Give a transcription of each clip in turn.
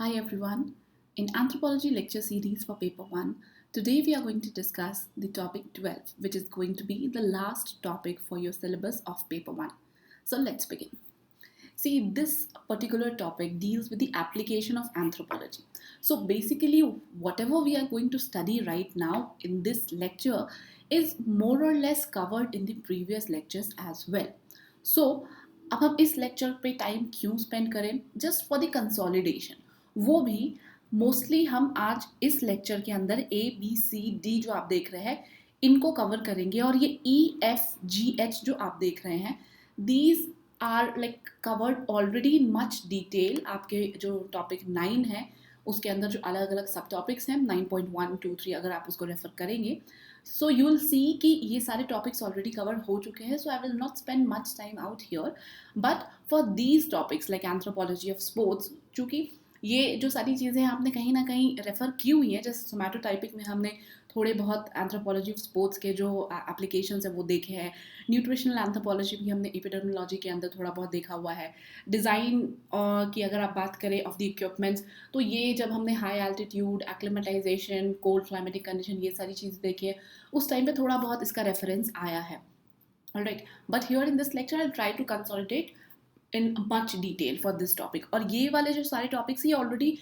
Hi everyone. In Anthropology lecture series for paper 1, today we are going to discuss the topic 12, which is going to be the last topic for your syllabus of paper 1. So let's begin. See, this particular topic deals with the application of anthropology. So basically, whatever we are going to study right now in this lecture is more or less covered in the previous lectures as well. So अब हम इस lecture पे time क्यों spend करें? Just for the consolidation. वो भी mostly हम आज इस लेक्चर के अंदर ABCD जो आप देख रहे हैं इनको कवर करेंगे, और ये EFGH जो आप देख रहे हैं these are like covered already in much detail. आपके जो टॉपिक 9 है उसके अंदर जो अलग अलग सब टॉपिक्स हैं 9.1, 2, 3 अगर आप उसको रेफर करेंगे, सो यू विल सी कि ये सारे टॉपिक्स ऑलरेडी कवर हो चुके हैं. So I will not spend much time out here, but for these topics like anthropology of sports, चूँकि ये जो सारी चीज़ें आपने कहीं ना कहीं रेफ़र की हुई हैं, जैसे सोमैटोटाइपिक में हमने थोड़े बहुत एंथ्रोपोलॉजी ऑफ स्पोर्ट्स के जो एप्लीकेशंस हैं वो देखे हैं. न्यूट्रिशनल एंथ्रोपोलॉजी भी हमने एपिडेमियोलॉजी के अंदर थोड़ा बहुत देखा हुआ है. डिज़ाइन की अगर आप बात करें ऑफ द इक्विपमेंट्स, तो ये जब हमने high altitude, acclimatisation, cold climatic condition, ये सारी चीज़ देखी है उस टाइम पे थोड़ा बहुत इसका रेफरेंस आया है. Alright, but here in this lecture I try to consolidate in much detail for this topic. और ये वाले जो सारे टॉपिक्स ये ऑलरेडी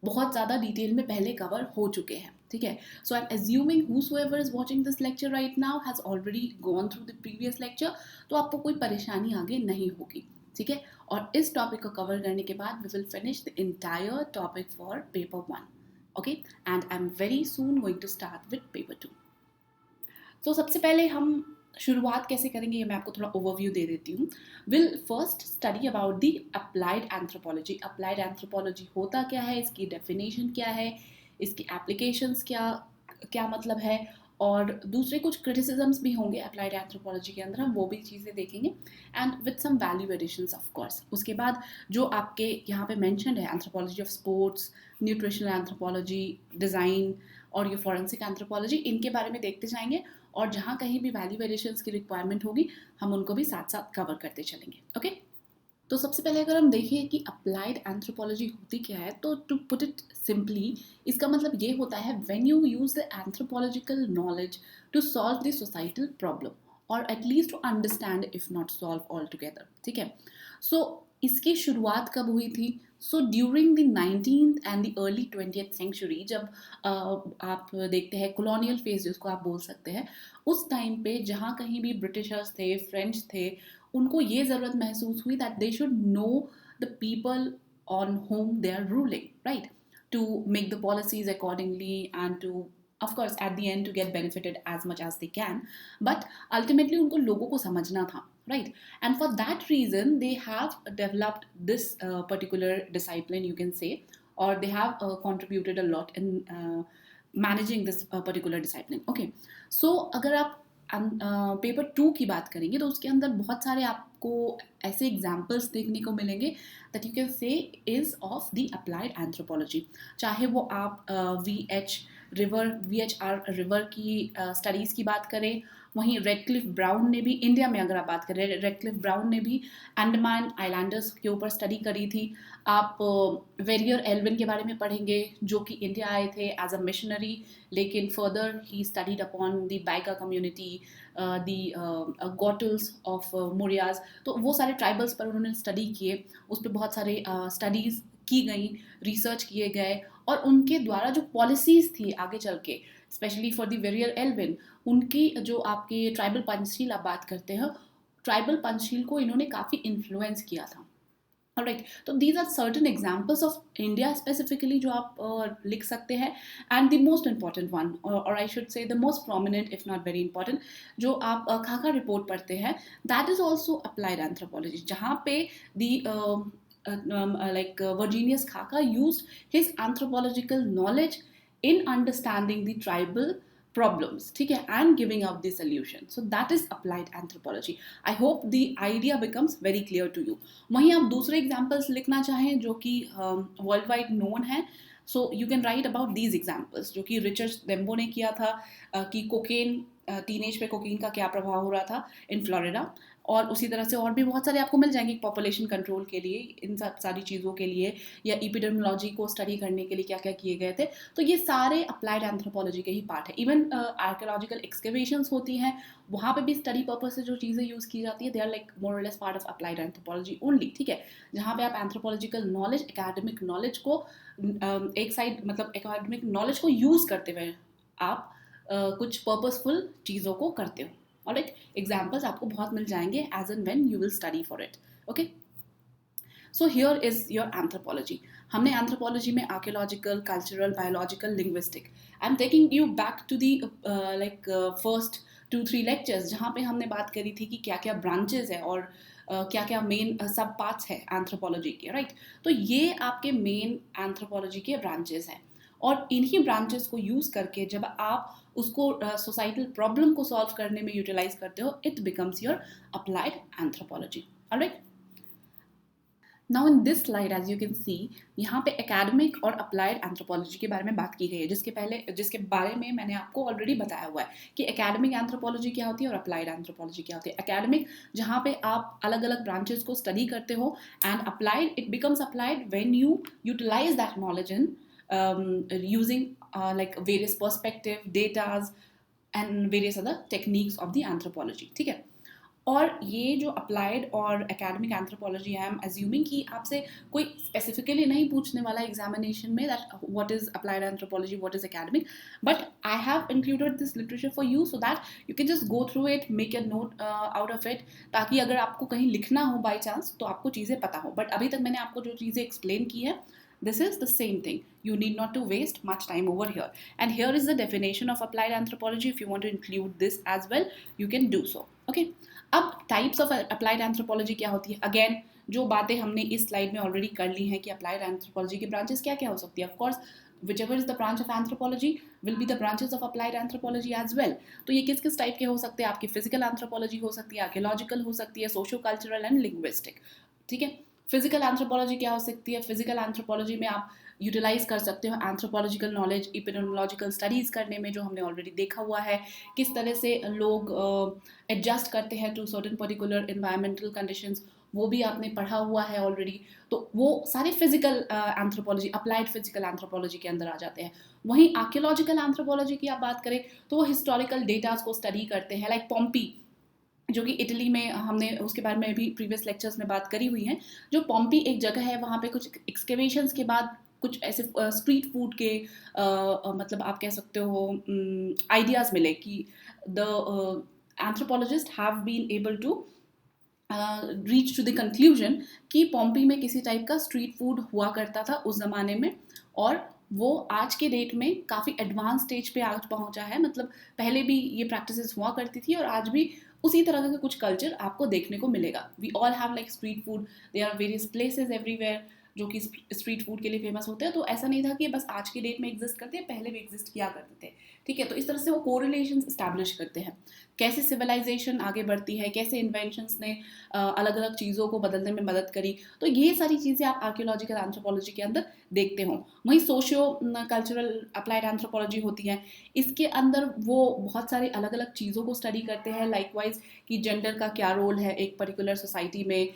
बहुत ज़्यादा डिटेल में पहले कवर हो चुके हैं. ठीक है, so I am assuming whosoever is watching this lecture right now has already gone through the previous lecture, तो आपको कोई परेशानी आगे नहीं होगी. ठीक है, और इस टॉपिक को कवर करने के बाद we will finish the entire topic for paper 1. Okay, and I am very soon going to start with paper 2. तो सबसे पहले हम शुरुआत कैसे करेंगे ये मैं आपको थोड़ा ओवरव्यू दे देती हूँ. Will first study about the applied anthropology. Applied anthropology होता क्या है, इसकी डेफिनेशन क्या है, इसकी एप्लीकेशंस क्या क्या मतलब है, और दूसरे कुछ क्रिटिसिजम्स भी होंगे अप्लाइड एंथ्रोपोलॉजी के अंदर, हम वो भी चीज़ें देखेंगे and with some value additions of course. उसके बाद जो आपके यहाँ पे मेंशन्ड है anthropology of sports, nutritional anthropology, design और ये फॉरेंसिक एंथ्रोपोलॉजी, इनके बारे में देखते जाएंगे, और जहाँ कहीं भी वैल्यू एडिशंस की रिक्वायरमेंट होगी हम उनको भी साथ साथ कवर करते चलेंगे. ओके, तो सबसे पहले अगर हम देखें कि अप्लाइड एंथ्रोपोलॉजी होती क्या है, तो टू पुट इट सिंपली इसका मतलब ये होता है when you use the anthropological knowledge to solve the societal problem, और at least to understand if not solve all together. ठीक है, सो इसकी शुरुआत कब हुई थी? So during the 19th and the early 20th century, जब आप देखते हैं कॉलोनियल फेज जिसको आप बोल सकते हैं, उस टाइम पे जहाँ कहीं भी ब्रिटिशर्स थे, फ्रेंच थे, उनको ये ज़रूरत महसूस हुई that they should know the people on whom they are ruling, right, to make the policies accordingly and to of course at the end to get benefited as much as they can, but ultimately उनको लोगों को समझना था, right? And for that reason they have developed this particular discipline, you can say, or they have contributed a lot in managing this particular discipline. Okay, so अगर आप paper 2 की बात करेंगे तो उसके अंदर बहुत सारे आपको ऐसे एग्जाम्पल्स देखने को मिलेंगे दैट यू कैन से is of the applied anthropology. चाहे वो आप VHR रिवर की स्टडीज़ की बात करें, वहीं रेडक्लिफ ब्राउन ने भी, इंडिया में अगर आप बात करें, रेडक्लिफ ब्राउन ने भी अंडमान आइलैंडर्स के ऊपर स्टडी करी थी. आप वेरियर एल्विन के बारे में पढ़ेंगे जो कि इंडिया आए थे एज अ मिशनरी, लेकिन further he studied upon the Baiga community, the ghotuls of Murias. तो वो सारे ट्राइबल्स पर उन्होंने स्टडी किए, उस पर बहुत सारे स्टडीज़ की गई, रिसर्च किए गए, और उनके द्वारा जो पॉलिसीज़ थी आगे चल के, specially for the Verrier Elwin, उनकी जो आपके ट्राइबल पंचशील आप बात करते हैं, ट्राइबल पंचशील को इन्होंने काफ़ी इन्फ्लुएंस किया था. ऑलराइट, तो these are certain examples of India specifically जो आप लिख सकते हैं. And the most important one, और I should say the most prominent if not very important, जो आप खाका रिपोर्ट पढ़ते हैं, that is also applied anthropology, जहाँ पे दी like Virginius Khaka used his anthropological knowledge in understanding the tribal problems, ठीक है, and giving out the solution. So that is applied anthropology. I hope the idea becomes very clear to you. वहीं आप दूसरे examples लिखना चाहें जो कि world wide known है, so you can write about these examples जो कि रिचर्ड डेम्बो ने किया था कि कोकेन, टीनेज पे कोकीन का क्या प्रभाव हो रहा था इन फ्लोरिडा, और उसी तरह से और भी बहुत सारे आपको मिल जाएंगे पॉपुलेशन कंट्रोल के लिए, इन सब सारी चीज़ों के लिए, या एपिडेमियोलॉजी को स्टडी करने के लिए क्या क्या किए गए थे। तो ये सारे अप्लाइड एंथ्रोपोलॉजी के ही पार्ट है। इवन आर्कियोलॉजिकल एक्सकेवेशंस होती हैं, वहाँ पे भी स्टडी पर्पज से जो चीज़ें यूज़ की जाती है, दे आर लाइक मोर और less part of applied anthropology only, ठीक है। जहाँ पे आप एंथ्रोपोलॉजिकल नॉलेज, एकेडमिक नॉलेज को एक साइड, मतलब एकेडमिक नॉलेज को यूज़ करते हुए आप कुछ पर्पसफुल चीज़ों को करते हो। ऑलराइट, एग्जाम्पल्स आपको बहुत मिल जाएंगे as and when you will study for it. Okay, so here is your anthropology. हमने एंथ्रोपोलॉजी में archaeological, cultural, biological, linguistic, I am taking you back to the like first 2-3 lectures, जहाँ पे हमने बात करी थी कि क्या क्या ब्रांचेज है और क्या क्या मेन सब पार्ट्स है एंथ्रोपोलॉजी के, राइट। तो ये आपके मेन एंथ्रोपोलॉजी के ब्रांचेस हैं, और इन्हीं ब्रांचेस को यूज़ करके जब आप उसको सोसाइटल प्रॉब्लम को सॉल्व करने में यूटिलाइज करते हो, it becomes your applied anthropology. Alright, now in this slide as you can see, यहाँ पे एकेडमिक और अप्लाइड एंथ्रोपोलॉजी के बारे में बात की गई है, जिसके बारे में मैंने आपको ऑलरेडी बताया हुआ है कि एकेडमिक एंथ्रोपोलॉजी क्या होती है और अप्लाइड एंथ्रोपोलॉजी क्या होती है। एकेडमिक जहाँ पे आप अलग अलग ब्रांचेस को स्टडी करते हो, and applied, it becomes applied when you utilise that knowledge in using like various perspective, datas and various other techniques of the anthropology, ठीक है। और ये जो अप्लाइड और एकेडमिक एंथ्रोपोलॉजी है, आई एम अज्यूमिंग कि आपसे कोई स्पेसिफिकली नहीं पूछने वाला एग्जामिनेशन में that what is applied anthropology, what is academic, but I have included this literature for you so that you can just go through it, make a note out of it, ताकि अगर आपको कहीं लिखना हो by chance तो आपको चीज़ें पता हो। बट अभी तक मैंने आपको जो चीज़ें एक्सप्लेन की है, this is the same thing. You need not to waste much time over here. And here is the definition of applied anthropology. If you want to include this as well, you can do so. Okay. अब types of applied anthropology क्या होती है, again जो बातें हमने इस slide में already कर ली हैं कि अप्लाइड एंथ्रोपोलॉजी की ब्रांचेस क्या क्या हो सकती है। Of course whichever is the branch of anthropology will be the branches of applied anthropology as well. तो ये किस किस टाइप के हो सकते हैं, आपकी फिजिकल एंथ्रोपोलॉजी हो सकती है, आर्कियोलॉजिकल हो सकती है, सोशियो कल्चरल एंड लिंग्विस्टिक, ठीक है। फिजिकल एंथ्रोपोलॉजी क्या हो सकती है, फिजिकल एंथ्रोपोलॉजी में आप यूटिलाइज कर सकते हो एंथ्रोपोलॉजिकल नॉलेज, एपिडेमियोलॉजिकल स्टडीज़ करने में, जो हमने ऑलरेडी देखा हुआ है किस तरह से लोग एडजस्ट करते हैं to certain particular environmental conditions, वो भी आपने पढ़ा हुआ है ऑलरेडी। तो वो सारे physical anthropology, applied physical anthropology के अंदर आ जाते हैं। वहीं आर्कियोलॉजिकल एंथ्रोपोलॉजी की आप बात करें तो वो हिस्टोरिकल डेटाज को स्टडी करते हैं, लाइक पॉम्पी जो कि इटली में, हमने उसके बारे में भी प्रीवियस लेक्चर्स में बात करी हुई है। जो पॉम्पी एक जगह है, वहाँ पे कुछ एक्सकेवेशंस के बाद कुछ ऐसे स्ट्रीट फूड के मतलब आप कह सकते हो आइडियाज़ मिले कि the anthropologist have been able to reach to the conclusion कि पॉम्पी में किसी टाइप का स्ट्रीट फूड हुआ करता था उस ज़माने में, और वो आज के डेट में काफ़ी एडवांस स्टेज पे आज पहुंचा है। मतलब पहले भी ये प्रैक्टिसेस हुआ करती थी और आज भी उसी तरह का कुछ कल्चर आपको देखने को मिलेगा। We all have like street food, they are various places everywhere जो कि स्ट्रीट फूड के लिए फेमस होते हैं। तो ऐसा नहीं था कि बस आज के डेट में एग्जिस्ट करते हैं, पहले भी एग्जिस्ट किया करते थे, ठीक है। तो इस तरह से वो कोरिलेशन इस्टेब्लिश करते हैं, कैसे सिविलाइजेशन आगे बढ़ती है, कैसे इन्वेंशंस ने अलग अलग चीज़ों को बदलने में मदद करी। तो ये सारी चीज़ें आप आर्कियोलॉजिकल एंथ्रोपोलॉजी के अंदर देखते हो। वहीं सोशियो कल्चरल अप्लाइड एंथ्रोपोलॉजी होती है, इसके अंदर वो बहुत सारी अलग अलग चीज़ों को स्टडी करते हैं, लाइकवाइज कि जेंडर का क्या रोल है एक पर्टिकुलर सोसाइटी में।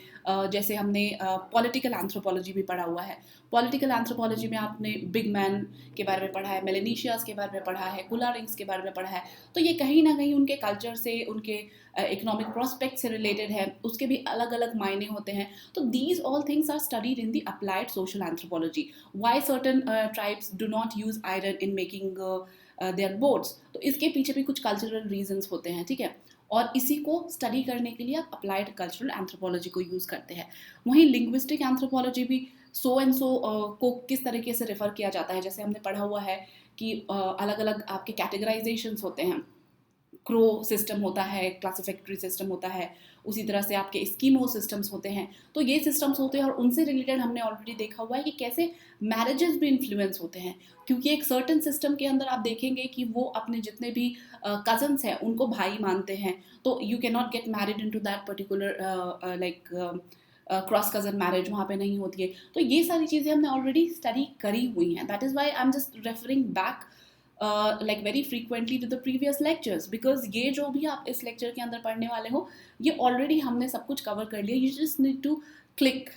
जैसे हमने पॉलिटिकल एंथ्रोपोलॉजी भी पढ़ा हुआ है। पॉलिटिकल एंथ्रोपोलॉजी में आपने बिग मैन के बारे में पढ़ा है, मेलेनीशियास के बारे में पढ़ा है, कुलारिंग्स के बारे में पढ़ा है। तो ये कहीं ना कहीं उनके कल्चर से, उनके इकोनॉमिक प्रोस्पेक्ट से रिलेटेड है, उसके भी अलग अलग मायने होते हैं। तो these all things are studied in the applied social anthropology. Why certain tribes do not use iron in making their boards, तो इसके पीछे भी कुछ कल्चरल रीजंस होते हैं, ठीक है। और इसी को स्टडी करने के लिए आप अप्लाइड कल्चरल एंथ्रोपोलॉजी को यूज़ करते हैं। वहीं लिंग्विस्टिक एंथ्रोपोलॉजी भी सो एंड सो को किस तरीके से रेफर किया जाता है, जैसे हमने पढ़ा हुआ है कि अलग अलग आपके कैटेगराइजेशंस होते हैं। क्रो सिस्टम होता है, क्लासिफिकेटरी सिस्टम होता है, उसी तरह से आपके स्कीमो सिस्टम्स होते हैं। तो ये सिस्टम्स होते हैं और उनसे रिलेटेड हमने ऑलरेडी देखा हुआ है कि कैसे मैरिजेस भी इन्फ्लुएंस होते हैं, क्योंकि एक सर्टन सिस्टम के अंदर आप देखेंगे कि वो अपने जितने भी कजन्स हैं उनको भाई मानते हैं। तो you can not get married in to that particular like cross cousin marriage वहाँ पे नहीं होती है। तो ये सारी चीज़ें हमने ऑलरेडी स्टडी करी हुई हैं। That is why I am just referring back like very frequently to the previous lectures, because ये जो भी आप इस lecture के अंदर पढ़ने वाले हो ये already हमने सब कुछ cover कर लिया. You just need to click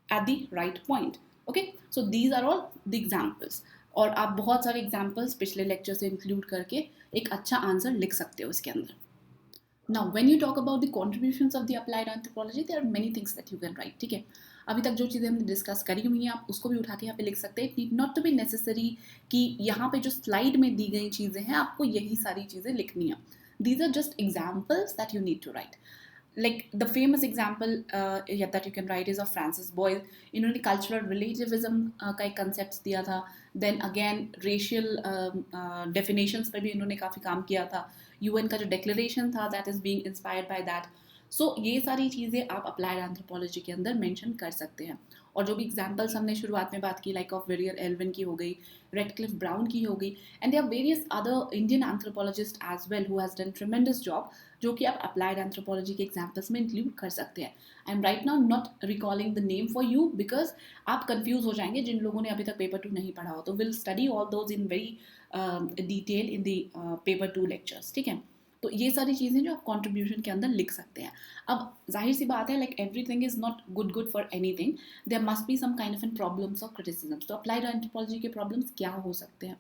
at the right point. Okay, so these are all the examples. और आप बहुत सारे examples पिछले lecture से include करके एक अच्छा answer लिख सकते हो इसके अंदर. Now when you talk about the contributions of the applied anthropology, there are many things that you can write. ठीक है, अभी तक जो चीज़ें हमने डिस्कस करी हुई हैं आप उसको भी उठा के यहाँ पे लिख सकते हैं. It need not to be necessary कि यहाँ पे जो स्लाइड में दी गई चीज़ें हैं आपको यही सारी चीज़ें लिखनी है. These are just examples that you need to write. Like the famous example that you can write is of Francis Boyle. इन्होंने cultural relativism का एक concepts दिया था. Then again racial definitions पर भी इन्होंने काफ़ी काम किया था. UN का जो declaration था that is being inspired by that. So ये सारी चीज़ें आप applied anthropology के अंदर mention कर सकते हैं. और जो भी examples हमने शुरुआत में बात की like of Verrier Elwin की हो गई, Redcliffe Brown की हो गई, and there are various other Indian anthropologists as well who has done tremendous job जो कि आप applied anthropology के examples में include कर सकते हैं. I am right now not recalling the name for you because आप confuse हो जाएंगे जिन लोगों ने अभी तक paper 2 नहीं पढ़ा हो. तो we'll study all those in very detail in the paper 2 lectures. ठीक है, तो ये सारी चीज़ें जो आप कंट्रीब्यूशन के अंदर लिख सकते हैं. अब जाहिर सी बात है like everything is not good for anything, there must be some kind of an problems और क्रिटिसिज्म्स. तो अप्लाइड एंथ्रोपोलॉजी के प्रॉब्लम्स क्या हो सकते हैं?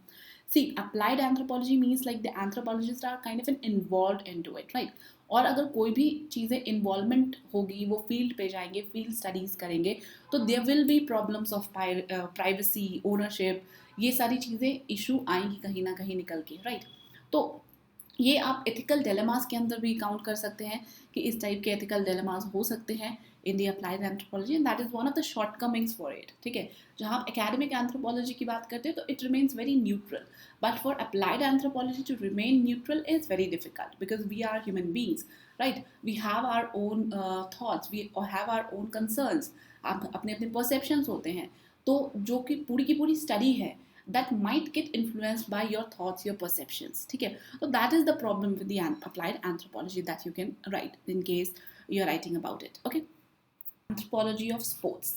See applied anthropology means like the anthropologist are kind of an involve into it, right. और अगर कोई भी चीज़ें इन्वॉल्वमेंट होगी, वो फील्ड पे जाएंगे, फील्ड स्टडीज़ करेंगे, तो there will be problems of privacy, ownership, ये सारी चीज़ें इशू आएंगी कहीं ना कहीं निकल के, राइट. तो ये आप एथिकल डिलेमास के अंदर भी काउंट कर सकते हैं कि इस टाइप के एथिकल डिलेमास हो सकते हैं in the applied anthropology, and that is one of the shortcomings for it. ठीक है, जहाँ आप एकेडमिक एंथ्रोपोलॉजी की बात करते हैं तो it remains very neutral, but for applied anthropology to remain neutral is very difficult because we are human beings, right. We have our own thoughts, we have our own concerns, अपने अपने perceptions होते हैं. तो जो कि पूरी की पूरी स्टडी है that might get influenced by your thoughts, your perceptions. ठीक है, so that is the problem with the applied anthropology that you can write in case you're writing about it. Okay, anthropology of sports.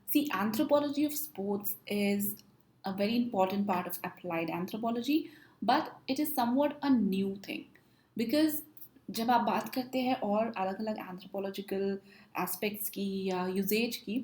See, anthropology of sports is a very important part of applied anthropology, but it is somewhat a new thing because जब आप बात करते हैं और अलग अलग anthropological aspects की या usage की,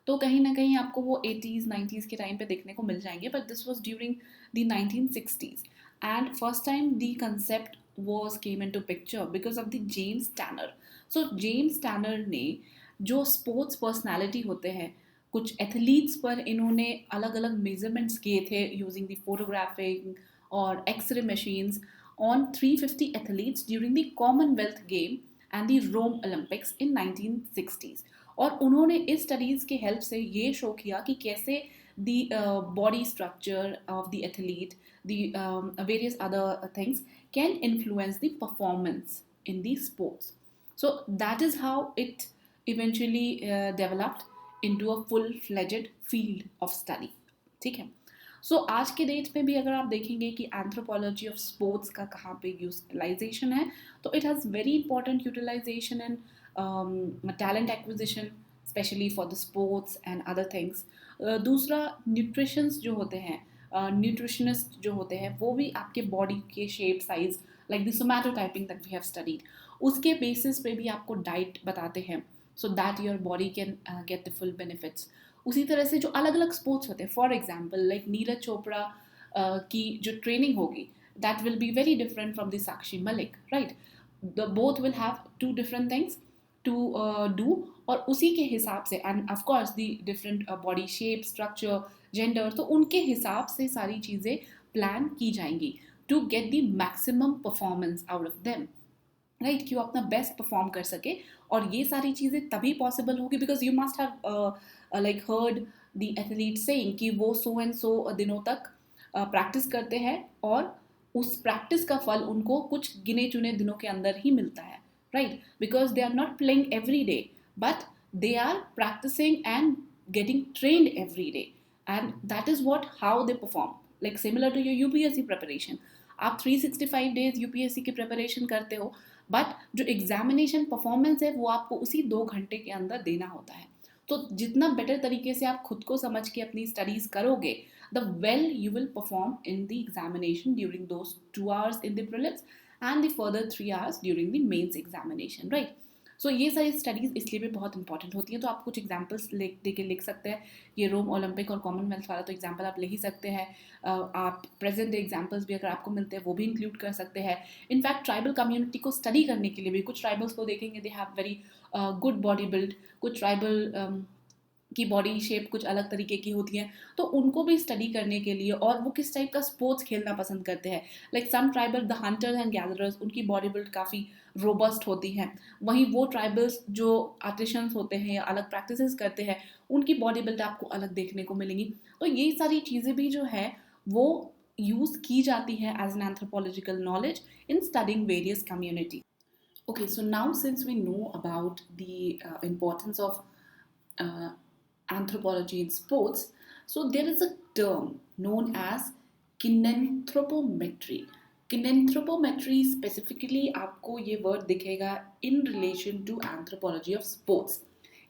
तो कहीं ना कहीं आपको वो 80s 90s के टाइम पे देखने को मिल जाएंगे. But this was during the 1960s and first time the concept was came into picture because of the James tenor. So James tenor ने जो स्पोर्ट्स पर्सनालिटी होते हैं, कुछ एथलीट्स पर इन्होंने अलग अलग मेजरमेंट्स किए थे यूजिंग द फोटोग्राफिंग और x-ray machines on 350 athletes during the Commonwealth game and the Rome Olympics in 1960s. और उन्होंने इस स्टडीज़ के हेल्प से ये शो किया कि कैसे the body structure of the athlete, the various other things can influence the performance in the sports. So that is how it eventually developed into a full fledged field of study. ठीक है, सो आज के date में भी अगर आप देखेंगे कि एंथ्रोपोलॉजी ऑफ स्पोर्ट्स का कहाँ पे यूटिलाइजेशन है, तो it has very important utilisation in talent acquisition especially for the sports and other things. दूसरा न्यूट्रिशंस जो होते हैं, न्यूट्रिशनिस्ट जो होते हैं, वो भी आपके बॉडी के shape size like the somatotyping that we have studied, उसके बेसिस पे भी आपको डाइट बताते हैं so that your body can get the full benefits. उसी तरह से जो अलग अलग स्पोर्ट्स होते हैं, for example like Neeraj Chopra की जो ट्रेनिंग होगी that will be very different from the Sakshi Malik, right. Both will have two different things to do, और उसी के हिसाब से and of course the different body shape, structure, gender, तो उनके हिसाब से सारी चीज़ें प्लान की जाएंगी to get the maximum performance out of them, right, कि वो अपना बेस्ट परफॉर्म कर सके. और ये सारी चीज़ें तभी पॉसिबल होगी because you must have like heard the athlete saying कि वो सो एंड सो दिनों तक प्रैक्टिस करते हैं और उस प्रैक्टिस का फल उनको कुछ गिने चुने दिनों के अंदर ही मिलता है, right, because they are not playing every day but they are practicing and getting trained every day, and that is what how they perform, like similar to your UPSC preparation. आप 365 days UPSC की preparation करते हो but जो examination performance है वो आपको उसी 2 घंटे के अंदर देना होता है. तो जितना बेटर तरीके से आप खुद को समझ के अपनी स्टडीज़ करोगे, the well you will perform in the examination during those 2 hours in the prelims and the further 3 hours during the mains examination, right? सो ये सारी स्टडीज़ इसलिए भी बहुत इंपॉर्टेंट होती हैं. तो आप कुछ एग्जांपल्स दे के लिख सकते हैं. ये रोम ओलंपिक और कॉमनवेल्थ वाला तो एग्जांपल आप ले ही सकते हैं. आप प्रेजेंट डे एग्जांपल्स भी अगर आपको मिलते हैं वो भी इंक्लूड कर सकते हैं. इनफैक्ट ट्राइबल कम्युनिटी को स्टडी करने के लिए भी कुछ ट्राइबल्स को देखेंगे, they have very good body build. कुछ ट्राइबल की बॉडी शेप कुछ अलग तरीके की होती हैं, तो उनको भी स्टडी करने के लिए, और वो किस टाइप का स्पोर्ट्स खेलना पसंद करते हैं. Like some tribal the hunters and gatherers, उनकी बॉडी बिल्ड काफ़ी रोबस्ट होती हैं. वहीं वो ट्राइबल्स जो आर्टिशंस होते हैं या अलग प्रैक्टिसेस करते हैं, उनकी बॉडी बिल्ड आपको अलग देखने को मिलेंगी. तो ये सारी चीज़ें भी जो है वो यूज़ की जाती है as an anthropological knowledge in studying various community. Okay, so now since we know about the importance of anthropology in sports, so there is a term known as kinanthropometry. Kinanthropometry specifically आपको ये word दिखेगा in relation to anthropology of sports.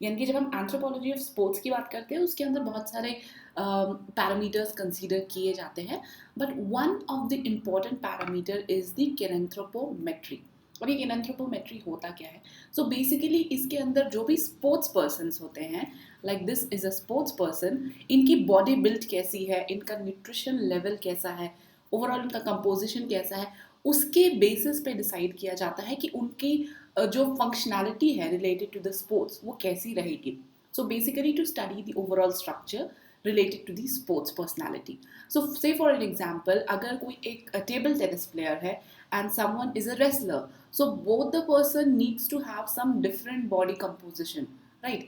यानी कि जब हम anthropology of sports की बात करते हैं उसके अंदर बहुत सारे पैरामीटर्स कंसीडर किए जाते हैं, but one of the important parameter is the kinanthropometry. और ये किनेंथ्रोपोमेट्री होता क्या है? सो बेसिकली इसके अंदर जो भी स्पोर्ट्स पर्सन्स होते हैं, like this is a sports person, इनकी बॉडी बिल्ड कैसी है, इनका न्यूट्रिशन लेवल कैसा है, ओवरऑल इनका कंपोजिशन कैसा है, उसके बेसिस पे डिसाइड किया जाता है कि उनकी जो फंक्शनैलिटी है रिलेटेड टू द स्पोर्ट्स वो कैसी रहेगी. So basically to study the overall structure related to the sports personality. So say for an example, अगर कोई एक table tennis player है and someone is a wrestler, so both the person needs to have some different body composition, right?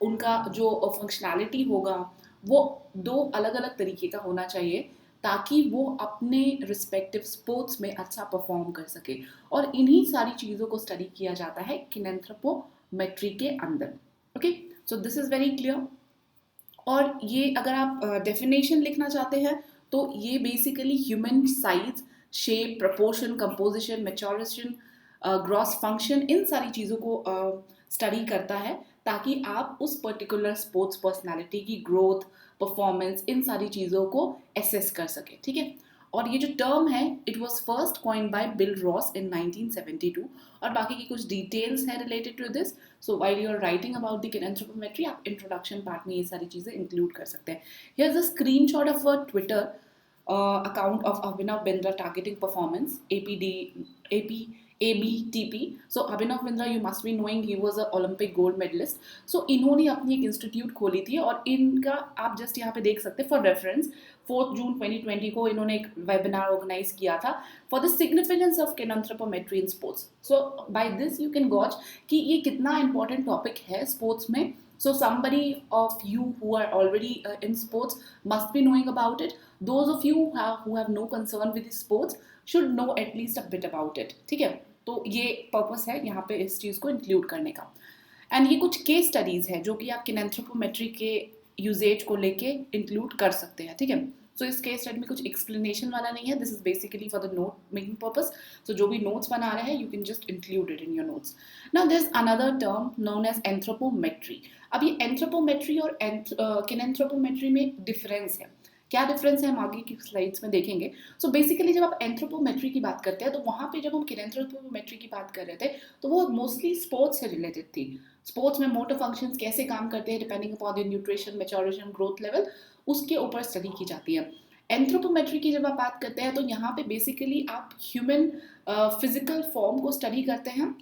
उनका जो functionality होगा वो दो अलग अलग तरीके का होना चाहिए ताकि वो अपने रिस्पेक्टिव स्पोर्ट्स में अच्छा परफॉर्म कर सके. और इन्हीं सारी चीज़ों को स्टडी किया जाता है किनेंथ्रोपोमेट्री के अंदर. Okay, so this is very clear. और ये अगर आप डेफिनेशन लिखना चाहते हैं तो ये basically human size, shape, proportion, composition, maturation, gross function, इन सारी चीज़ों को स्टडी करता है ताकि आप उस पर्टिकुलर स्पोर्ट्स पर्सनालिटी की ग्रोथ, परफॉर्मेंस, इन सारी चीज़ों को एसेस कर सके. ठीक है. और ये जो टर्म है it was first coined by Bill Ross in 1972. और बाकी की कुछ डिटेल्स हैं related to this. So while you are writing about the kinanthropometry आप इंट्रोडक्शन पार्ट में ये सारी चीज़ें इंक्लूड कर सकते हैं. Here is a screenshot of a Twitter account of Abhinav Bindra targeting performance, ABTP. So Abhinav Bindra, you must be knowing, he was a Olympic gold medalist. So इन्होंने अपनी एक इंस्टीट्यूट खोली थी और इनका आप जस्ट यहाँ पे देख सकते हैं फॉर रेफरेंस 4 जून 2020 को इन्होंने एक वेबिनार ऑर्गेनाइज किया था for the significance of kinanthropometry in sports. So by this you can gauge कि ये कितना इंपॉर्टेंट टॉपिक है स्पोर्ट्स में. So somebody of you who are already in sports must be knowing about it. Those of you who have no concern with sports should know at least a bit about it. ठीक है. तो ये purpose है यहाँ पे इस चीज़ को include करने का. एंड ये कुछ केस स्टडीज़ है जो कि आप किनेंथ्रोपोमेट्री के यूजेज को लेके इंक्लूड कर सकते हैं. ठीक है. सो इस केस स्टडी में कुछ एक्सप्लेनेशन वाला नहीं है. This is basically for the note making purpose. So जो भी नोट्स बना रहे हैं you can just include it in your notes. Now there is another term known as anthropometry. अब ये एंथ्रोपोमेट्री और किनेंथ्रोपोमेट्री में डिफरेंस है. क्या डिफरेंस है हम आगे की स्लाइड्स में देखेंगे. सो बेसिकली जब आप एंथ्रोपोमेट्री की बात करते हैं तो वहाँ पे जब हम किनेंथ्रोपोमेट्री की बात कर रहे थे तो वो मोस्टली स्पोर्ट्स से रिलेटेड थी. स्पोर्ट्स में मोटर फंक्शंस कैसे काम करते हैं depending upon the nutrition, maturation, growth level, उसके ऊपर स्टडी की जाती है. एंथ्रोपोमेट्री की जब आप बात करते हैं तो यहाँ पे बेसिकली आप ह्यूमन फिजिकल फॉर्म को स्टडी करते हैं